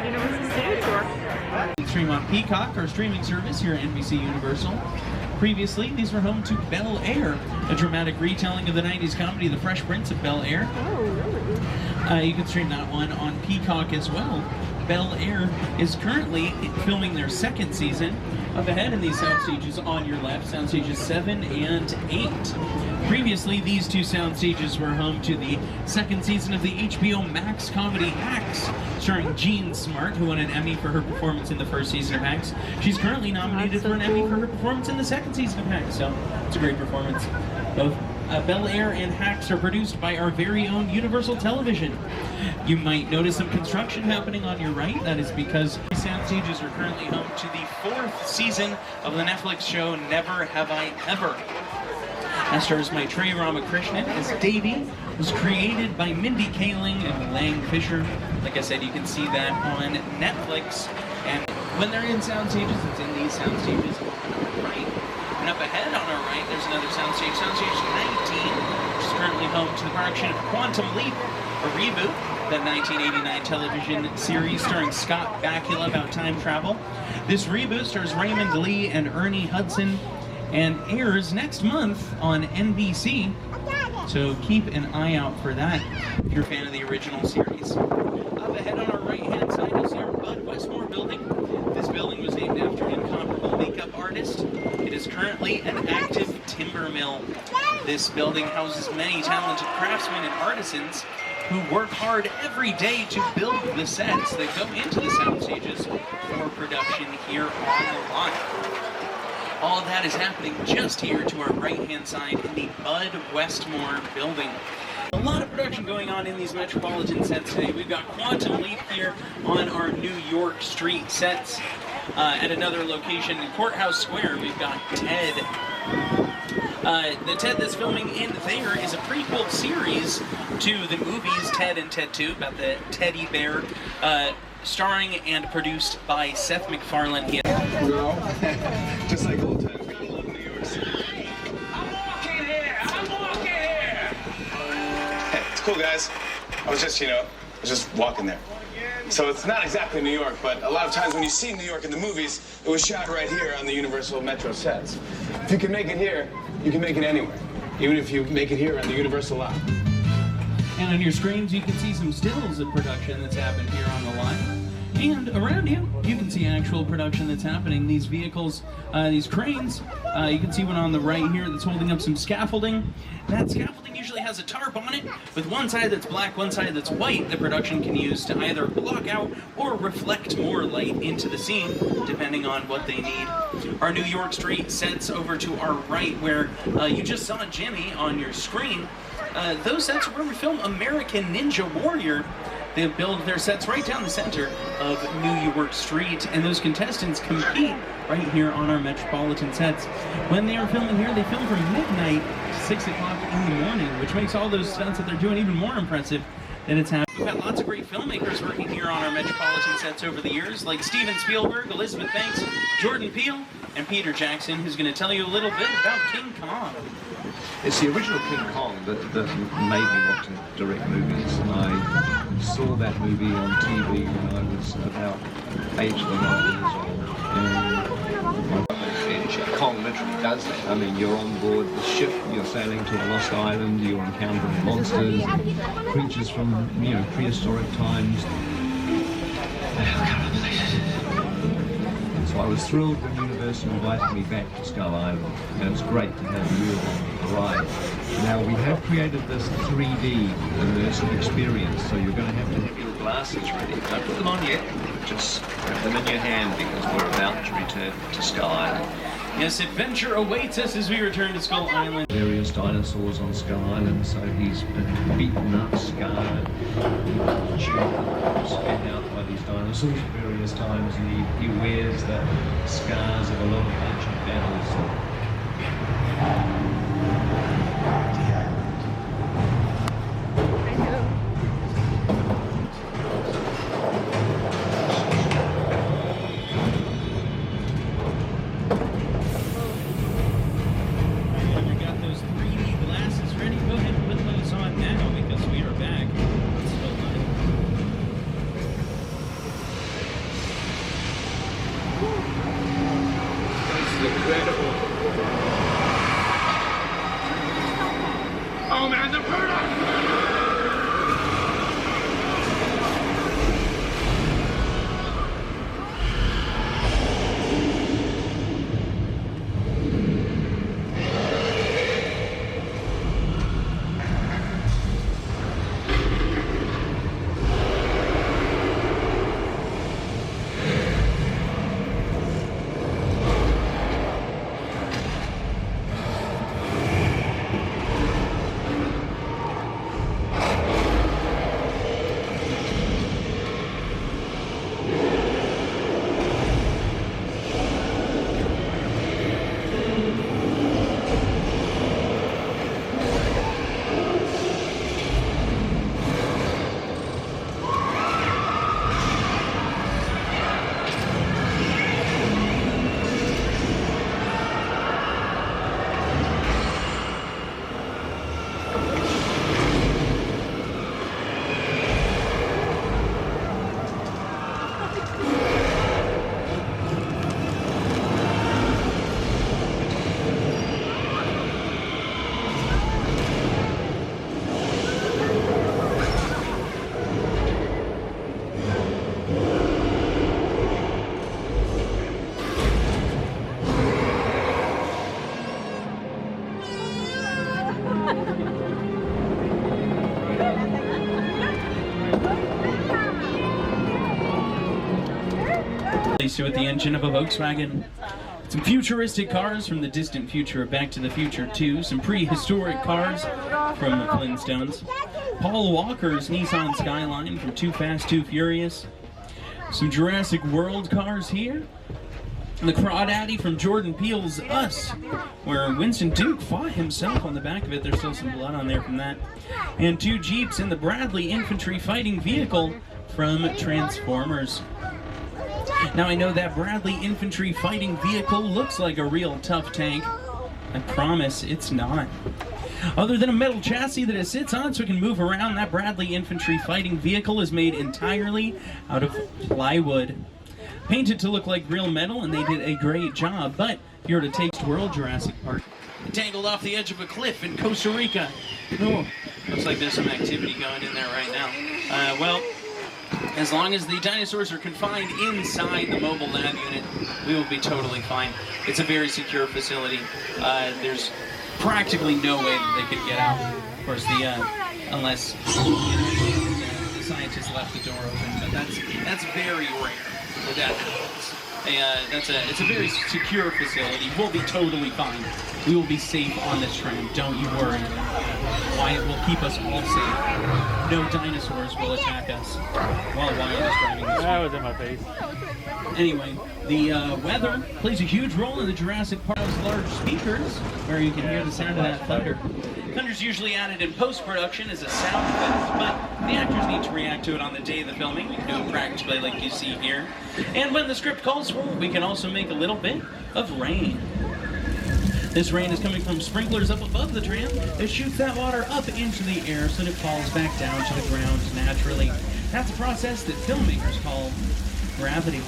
Universal Studio tour. Stream on Peacock, our streaming service here at NBC Universal. Previously, these were home to Bel Air, a dramatic retelling of the 90s comedy The Fresh Prince of Bel Air. Oh, really? You can stream that one on Peacock as well. Bel Air is currently filming their second season. Up ahead in these sound stages on your left, sound stages 7 and 8. Previously, these two sound stages were home to the second season of the HBO Max comedy Hacks, starring Jean Smart, who won an Emmy for her performance in the first season of Hacks. She's currently nominated for an Emmy for her performance in the second season of Hacks, so it's a great performance. Both Bel Air and Hacks are produced by our very own Universal Television. You might notice some construction happening on your right. That is because these sound stages are currently home to the 4th season of the Netflix show Never Have I Ever. That stars Maitreyi Ramakrishnan as Davy. It was created by Mindy Kaling and Lang Fisher. Like I said, you can see that on Netflix. And when they're in sound stages, it's in these sound stages on our right. And up ahead on our right, there's another soundstage, soundstage 19, which is currently home to the production of Quantum Leap, a reboot, the 1989 television series starring Scott Bakula about time travel. This reboot stars Raymond Lee and Ernie Hudson and airs next month on NBC, so keep an eye out for that if you're a fan of the original series. Up ahead on our right-hand side, you'll see our Bud Westmore building. This building was named after an incomparable makeup artist. It is currently an active timber mill. This building houses many talented craftsmen and artisans who work hard every day to build the sets that go into the sound stages for production here on the lot. All of that is happening just here to our right-hand side in the Bud Westmore building. A lot of production going on in these metropolitan sets today. We've got Quantum Leap here on our New York Street sets. At another location in Courthouse Square, we've got Ted. The Ted that's filming in there is a prequel series to the movies Ted and Ted 2 about the teddy bear, starring and produced by Seth MacFarlane. No, just like old times. Gotta love New York City. I'm walking here. Hey, it's cool, guys. I was just walking there. So it's not exactly New York, but a lot of times when you see New York in the movies, it was shot right here on the Universal Metro sets. If you can make it here, you can make it anywhere. Even if you make it here on the Universal lot. And on your screens, you can see some stills of production that's happened here on the line. And around you, you can see actual production that's happening. These vehicles, these cranes, you can see one on the right here that's holding up some scaffolding. That scaffolding usually has a tarp on it, with one side that's black, one side that's white. The production can use to either block out or reflect more light into the scene, depending on what they need. Our New York Street sets over to our right, where you just saw Jimmy on your screen. Those sets are where we film American Ninja Warrior. They build their sets right down the center of New York Street, and those contestants compete right here on our metropolitan sets. When they are filming here, they film from midnight to 6 o'clock in the morning, which makes all those stunts that they're doing even more impressive than it's happening. We've had lots of great filmmakers working here on our metropolitan sets over the years, like Steven Spielberg, Elizabeth Banks, Jordan Peele, and Peter Jackson, who's going to tell you a little bit about King Kong. It's the original King Kong that made me want to direct movies. And I saw that movie on TV when I was about 8 or 9 years old. Kong literally does that. I mean, you're on board the ship, you're sailing to a lost island, you're encountering monsters, creatures from, prehistoric times. So I was thrilled when Universal invited me back to Skull Island, and it's great to have you on the ride. Now we have created this 3D immersive experience, so you're going to have to have your glasses ready. Don't put them on yet. Just have them in your hand because we're about to return to Skull Island. Yes, adventure awaits us as we return to Skull Island. Various dinosaurs on Skull Island, so he's been beaten up, scarred, spit out by these dinosaurs various times, and he wears the scars of a lot of ancient battles. Oh man, the product! With the engine of a Volkswagen. Some futuristic cars from the distant future of Back to the Future 2. Some prehistoric cars from the Flintstones. Paul Walker's Nissan Skyline from Too Fast, Too Furious. Some Jurassic World cars here. The Crawdaddy from Jordan Peele's Us, where Winston Duke fought himself on the back of it. There's still some blood on there from that. And 2 Jeeps in the Bradley Infantry Fighting Vehicle from Transformers. Now I know that Bradley Infantry Fighting Vehicle looks like a real tough tank. I promise it's not. Other than a metal chassis that it sits on so it can move around, that Bradley Infantry Fighting Vehicle is made entirely out of plywood. Painted to look like real metal, and they did a great job. But if you were to take World Jurassic Park, tangled off the edge of a cliff in Costa Rica. Oh, looks like there's some activity going in there right now. Well, as long as the dinosaurs are confined inside the mobile lab unit, we will be totally fine. It's a very secure facility. There's practically no way that they could get out. Of course, unless the scientists left the door open, but that's very rare that that happens. It's a very secure facility. We'll be totally fine. We will be safe on this tram. Don't you worry. Wyatt will keep us all safe. No dinosaurs will attack us while Wyatt is driving this. That was in my face. Anyway, the weather plays a huge role in the Jurassic Park's large speakers, where you can hear the sound of that thunder. Thunder's usually added in post-production as a sound effect, but the actors need to react to it on the day of the filming. We can do it practically like you see here. And when the script calls for it, we can also make a little bit of rain. This rain is coming from sprinklers up above the tram that shoots that water up into the air so that it falls back down to the ground naturally. That's a process that filmmakers call gravity.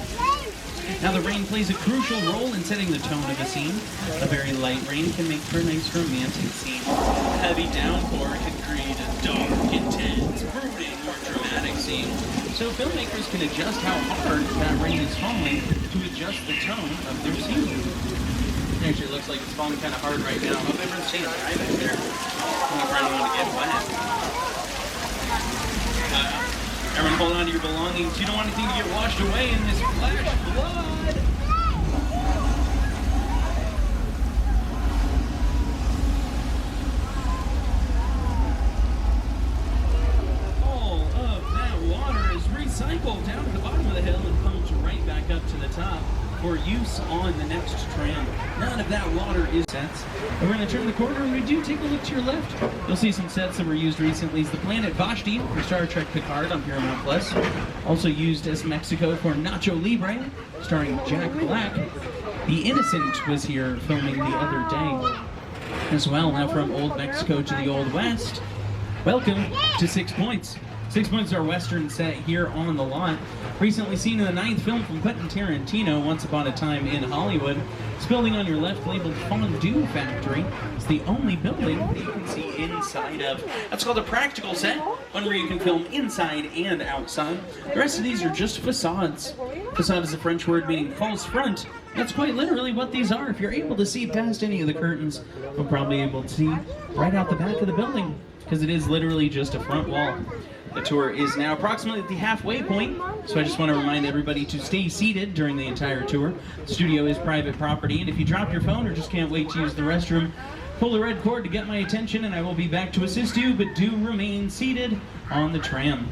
Now the rain plays a crucial role in setting the tone of a scene. A very light rain can make for a nice romantic scene. A heavy downpour can create a dark, intense, brooding, or dramatic scene. So filmmakers can adjust how hard that rain is falling to adjust the tone of their scene. Actually, it looks like it's falling kind of hard right now. I hope everyone's staying dry back there. I don't want anyone to get wet. Everyone Hold on to your belongings. You don't want anything to get washed away in this flash flood. All of that water is recycled down to the bottom of the hill and pumped right back up to the top for use on the next tram. None of that water is sets. And we're going to turn the corner and we do take a look to your left. You'll see some sets that were used recently. It's the planet Vashti for Star Trek Picard on Paramount Plus. Also used as Mexico for Nacho Libre, starring Jack Black. The Innocent was here filming the other day as well. Now from Old Mexico to the Old West. Welcome to 6 Points. 6 Points is our Western set here on the lot. Recently seen in the 9th film from Quentin Tarantino, Once Upon a Time in Hollywood. This building on your left, labeled Fondue Factory, is the only building that you can see inside of. That's called a practical set, one where you can film inside and outside. The rest of these are just facades. Facade is a French word meaning false front. That's quite literally what these are. If you're able to see past any of the curtains, you'll probably be able to see right out the back of the building, because it is literally just a front wall. The tour is now approximately at the halfway point, so I just want to remind everybody to stay seated during the entire tour. The studio is private property, and if you drop your phone or just can't wait to use the restroom, pull the red cord to get my attention and I will be back to assist you, but do remain seated on the tram.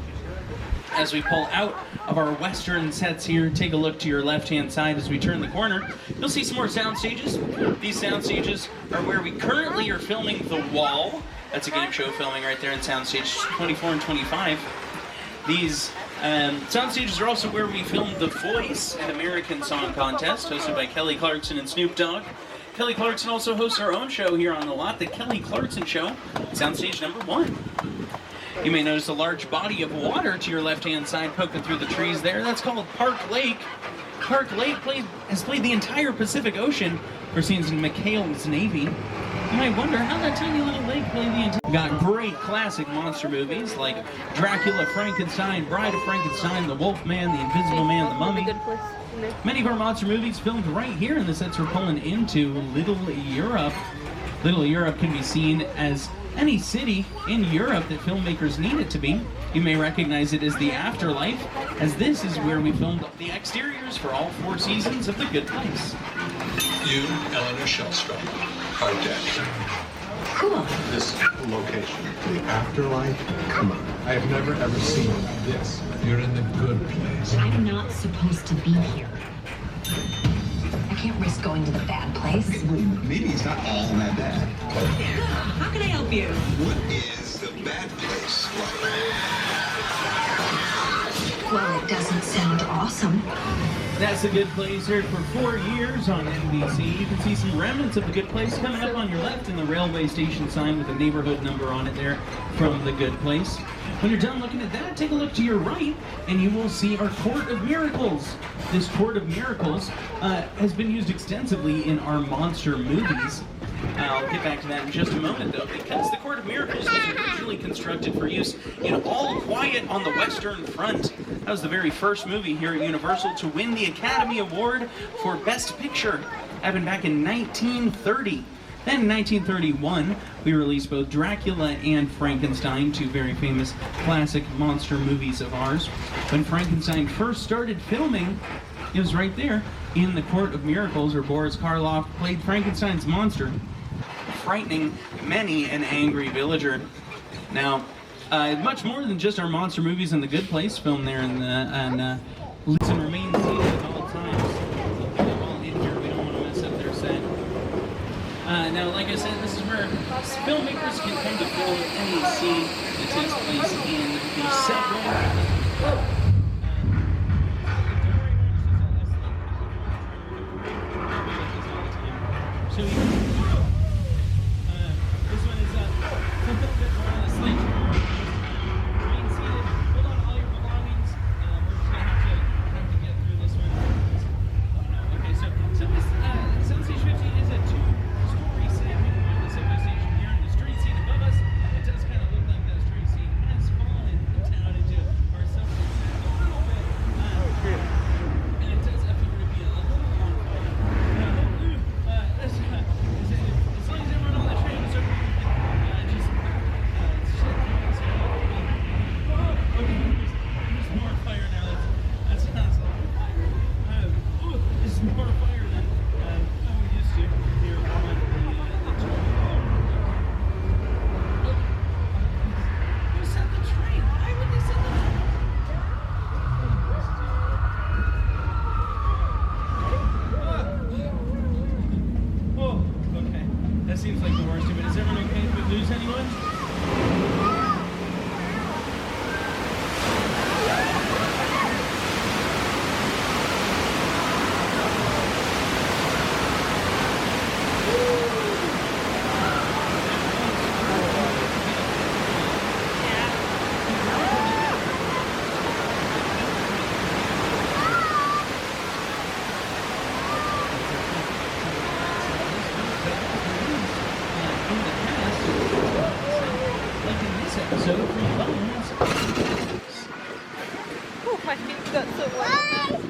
As we pull out of our Western sets here, take a look to your left-hand side as we turn the corner. You'll see some more sound stages. These sound stages are where we currently are filming The Wall. That's a game show filming right there in Soundstage 24 and 25. These sound stages are also where we filmed The Voice, an American Song Contest, hosted by Kelly Clarkson and Snoop Dogg. Kelly Clarkson also hosts her own show here on the lot, The Kelly Clarkson Show, Soundstage number 1. You may notice a large body of water to your left-hand side poking through the trees there. That's called Park Lake. Park Lake has played the entire Pacific Ocean for scenes in McHale's Navy. You might wonder how that tiny little lake played the entire... Got great classic monster movies like Dracula, Frankenstein, Bride of Frankenstein, The Wolfman, The Invisible Man, The Mummy. Many of our monster movies filmed right here in the sets we're pulling into Little Europe. Little Europe can be seen as any city in Europe that filmmakers need it to be. You may recognize it as the afterlife, as this is where we filmed the exteriors for all 4 seasons of The Good Place. You, Eleanor Shellstrom, are dead. Cool. This location, the afterlife, come on. I have never ever seen this. You're in the good place. I'm not supposed to be here. I can't risk going to the bad place. Maybe it's not all that bad. How can I help you? What is the bad place like? Well, it doesn't sound awesome. That's The Good Place, heard for 4 years on NBC. You can see some remnants of The Good Place coming up on your left in the railway station sign with a neighborhood number on it there from The Good Place. When you're done looking at that, take a look to your right and you will see our Court of Miracles. This Court of Miracles has been used extensively in our monster movies. I'll get back to that in just a moment, though, because the Court of Miracles was originally constructed for use in All Quiet on the Western Front. That was the very first movie here at Universal to win the Academy Award for Best Picture. Happened back in 1930. Then in 1931, we released both Dracula and Frankenstein, 2 very famous classic monster movies of ours. When Frankenstein first started filming, it was right there in the Court of Miracles where Boris Karloff played Frankenstein's monster, frightening many an angry villager. Now, much more than just our monster movies and The Good Place filmed there in the listen remain seated at all times. They're all in here. We don't want to mess up their set. Now, like I said, this is where filmmakers can come to film any scene that takes place in the set room. So this one is a little bit more on the sledge. Remain seated. Hold on to all your belongings. We're just gonna have to get through this one. Oh no. Okay, so this Soundstage 50 is a 2-story set on the subway station here, and the street scene above us. It does kind of look like that street scene has fallen down into got so wet.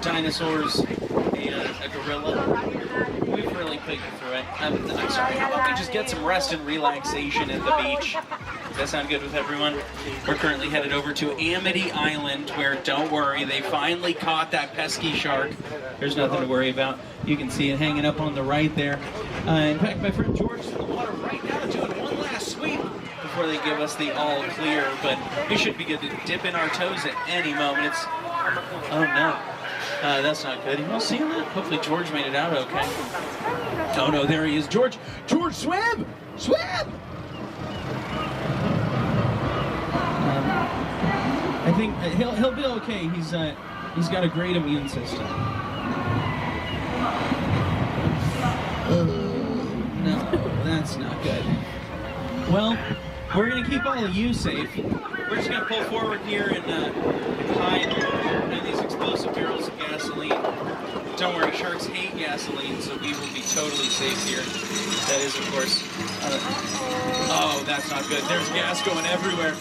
Dinosaurs and a gorilla. We've really put you through it. I'm sorry. How about we just get some rest and relaxation at the beach? Does that sound good with everyone? We're currently headed over to Amity Island, where, don't worry, they finally caught that pesky shark. There's nothing to worry about. You can see it hanging up on the right there. In fact, my friend George is in the water right now doing one last sweep before they give us the all clear. But we should be good to dip in our toes at any moment. It's... oh no. That's not good. You all seeing that? Hopefully George made it out okay. Oh no, there he is. George! George, swim! Swim! I think he'll be okay. He's got a great immune system. No, that's not good. Well, we're gonna keep all of you safe. We're just gonna pull forward here and hide in these explosive barrels of gasoline. Don't worry, sharks hate gasoline, so we will be totally safe here. That is, of course. Oh, that's not good. There's gas going everywhere.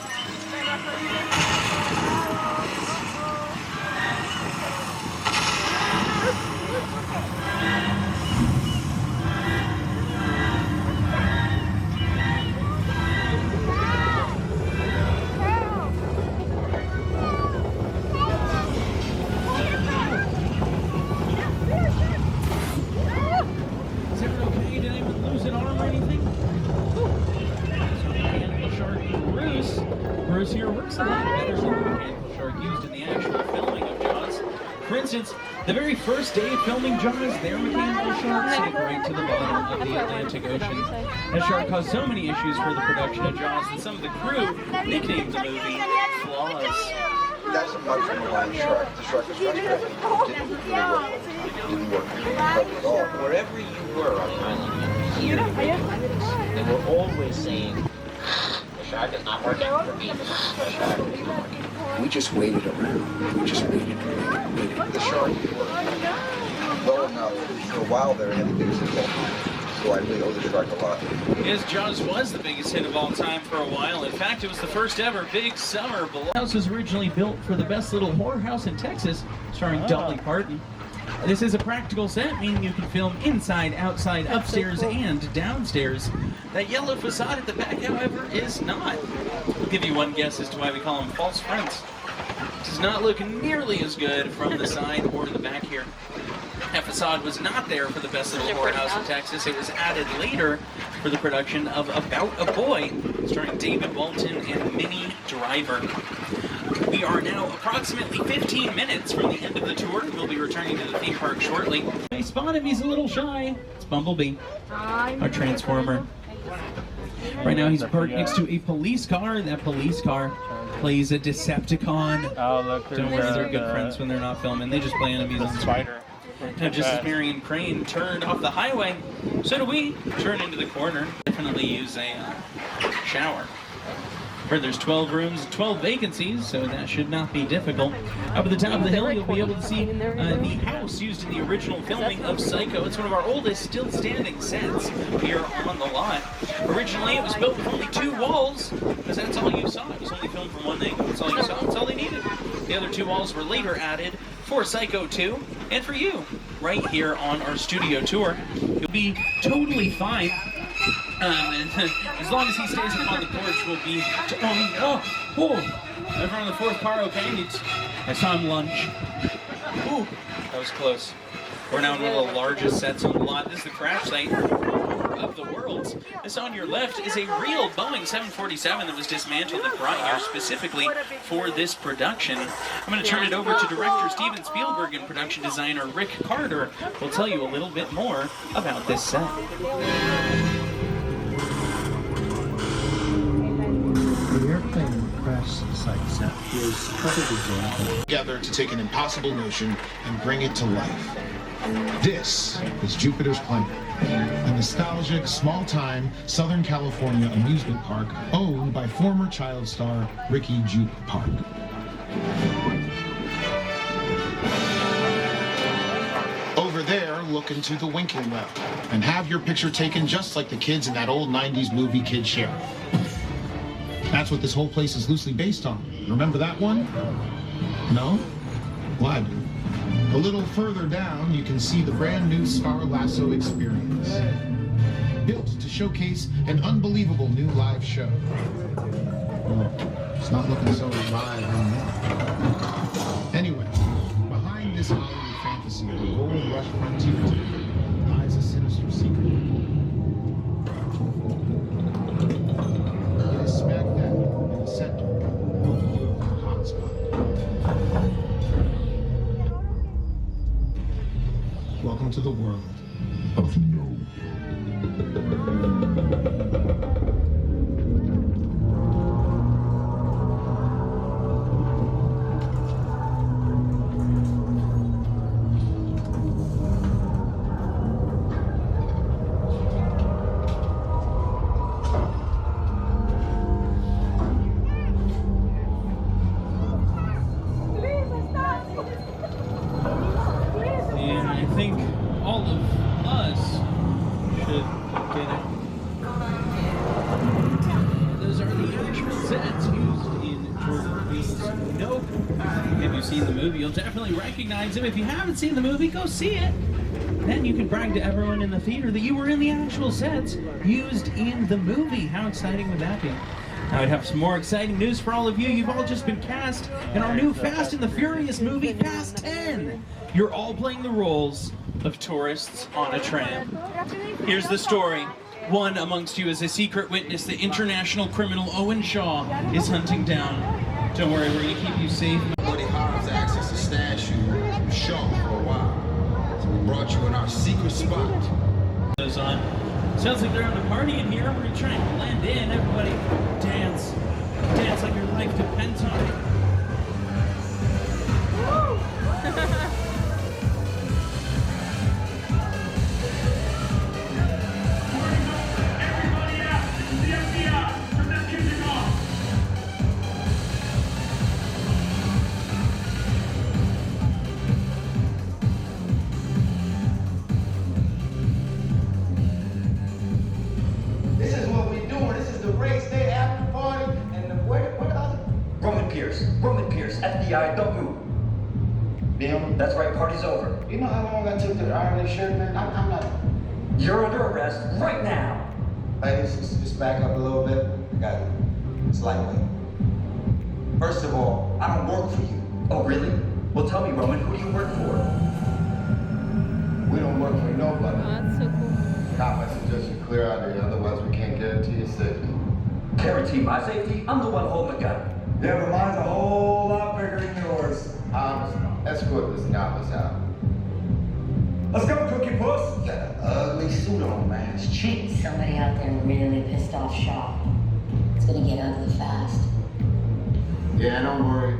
Here works a lot better than the mechanical shark used in the actual filming of Jaws. For instance, the very first day of filming Jaws, their mechanical shark sank right to the bottom of the Atlantic Ocean. That shark caused so many issues for the production of Jaws that some of the crew nicknamed the movie Flaws. That's a much more line shark. The shark was frustrated. It didn't work at all. Wherever you were on the island, you could hear the ravens. They were always saying, the shark is not working for me. The shark is not working. We just waited around. We just waited. The shark worked well enough for a while there and had the biggest hit of all time. So I really owe the shark a lot. Yes, Jaws was the biggest hit of all time for a while. In fact, it was the first ever big summer blow. The house was originally built for the best little horror house in Texas, starring Dolly Parton. This is a practical set, meaning you can film inside, outside, upstairs, and downstairs. That yellow facade at the back, however, is not. I'll give you one guess as to why we call them false fronts. It does not look nearly as good from the side or to the back here. That facade was not there for the best little horror house in Texas. It was added later for the production of About a Boy, starring David Walton and Minnie Driver. We are now approximately 15 minutes from the end of the tour. We'll be returning to the theme park shortly. I spot him, he's a little shy. It's Bumblebee, our Transformer. Right now he's parked next to a police car. That police car plays a Decepticon. Oh, look, don't worry, they're good friends when they're not filming. They just play enemies on the spider. Now, just as Marion Crane turned off the highway, so do we turn into the corner. Definitely use a shower. Heard there's 12 rooms, 12 vacancies, so that should not be difficult. Up at the top of the hill, you'll be able to see the house used in the original filming of Psycho. It's one of our oldest still standing sets here on the lot. Originally, it was built with only 2 walls, because that's all you saw. It was only filmed from one angle. That's all you saw. That's all they needed. The other 2 walls were later added for Psycho 2 and for you, right here on our studio tour. You'll be totally fine. As long as he stays up on the porch, we'll be... Everyone on the 4th car, okay? I saw him lunge. Ooh, that was close. We're now in one of the largest sets on the lot. This is the crash site of the world. This on your left is a real Boeing 747 that was dismantled and brought here specifically for this production. I'm going to turn it over to director Steven Spielberg and production designer Rick Carter, who will tell you a little bit more about this set. The airplane crash site set is a perfect example. Together to take an impossible notion and bring it to life. This is Jupiter's planet, a nostalgic, small-time Southern California amusement park owned by former child star Ricky Juke Park. Over there, look into the winking well and have your picture taken just like the kids in that old 90s movie Kid Sheriff. That's what this whole place is loosely based on. Remember that one? No? Well, I do. A little further down, you can see the brand new Star Lasso experience. Built to showcase an unbelievable new live show. Well, it's not looking so live anymore. Anyway, behind this Hollywood fantasy of the gold rush frontier lies a sinister secret. It is smack dab in the center of a beautiful hotspot. Welcome to the world of no. And I think all of us should get it. Those are the actual sets used in Jordan Peele's Nope. If you've seen the movie, you'll definitely recognize him. If you haven't seen the movie, go see it. Then you can brag to everyone in the theater that you were in the actual sets used in the movie. How exciting would that be? Now, I'd have some more exciting news for all of you. You've all just been cast in our new Fast and the Furious movie, Fast 10. You're all playing the roles of tourists on a tram. Here's the story. One amongst you is a secret witness that international criminal Owen Shaw is hunting down. Don't worry, we're going to keep you safe. Buddy Hobbs asked us to stash you Shaw for a while. So we brought you in our secret spot. Goes on. Sounds like they're having a party in here. We're going to try and blend in. Everybody dance. Dance like your life depends on it. This is what we're doing. This is the race day after party, and what the other? Roman Pierce, FBI, don't move. Damn. That's right, party's over. You know how long I took to iron this shirt, man? I'm not. You're under arrest right now. Hey, just back up a little bit. I got it. It's lightweight. First of all, I don't work for you. Oh, really? Well, tell me, Roman, who do you work for? We don't work for nobody. Oh, that's so cool. I suggest you clear out of here, otherwise we can't guarantee your safety. Guarantee my safety? I'm the one holding the gun. Yeah, but mine's a whole lot bigger than yours. Escort this novice out. Let's go, Cookie Puss. You got an ugly suit on, man. It's cheap. Somebody out there really pissed off Shaw. It's gonna get ugly fast. Yeah, don't worry.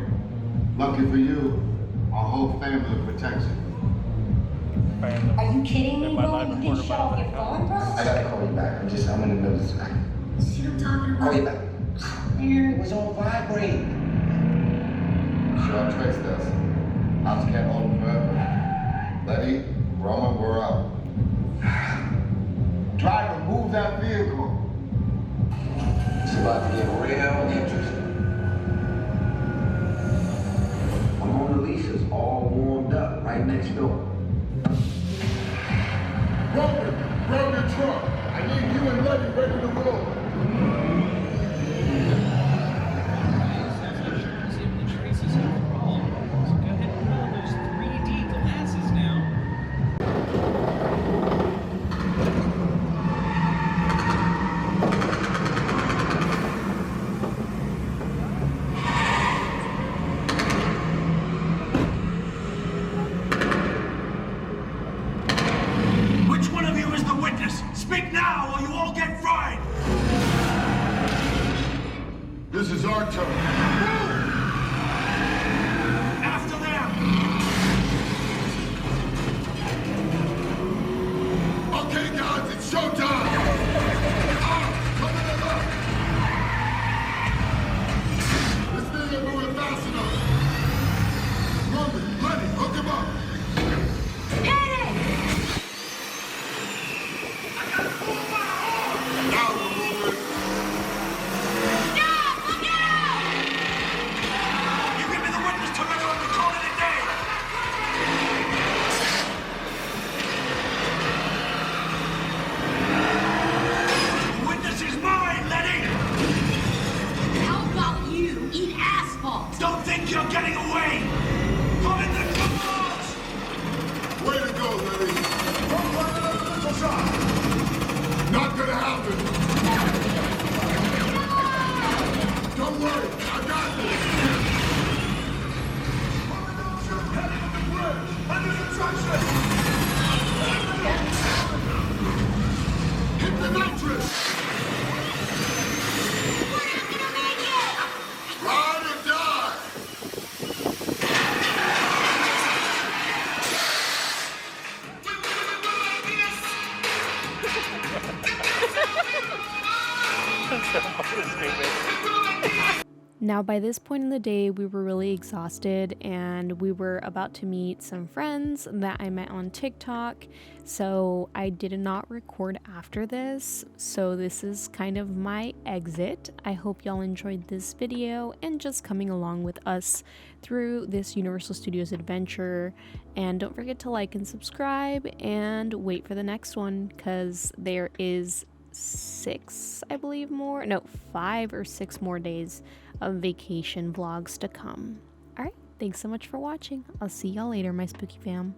Lucky for you, our whole family protects you. Are you kidding me, Roman? You didn't shut off your phone, bro? I gotta call you back. I'm in the middle of this. See what I'm talking about? Call you back. It was on vibrate. Sure, traced us. House can't hold him forever. Letty, Roman, we're up. Driver, move that vehicle. It's about to get real interesting. I'm on the leases, all warmed up, right next door. Roman, grab your truck. I need you and Letty ready to roll. Which one of you is the witness? Speak now or you all get fried! This is our turn. After them! Okay, guys, it's showtime. Now, by this point in the day, we were really exhausted and we were about to meet some friends that I met on TikTok. So I did not record after this. So this is kind of my exit. I hope y'all enjoyed this video and just coming along with us through this Universal Studios adventure. And don't forget to like and subscribe and wait for the next one, because there is 5 or 6 more days of vacation vlogs to come. Alright, thanks so much for watching. I'll see y'all later, my spooky fam.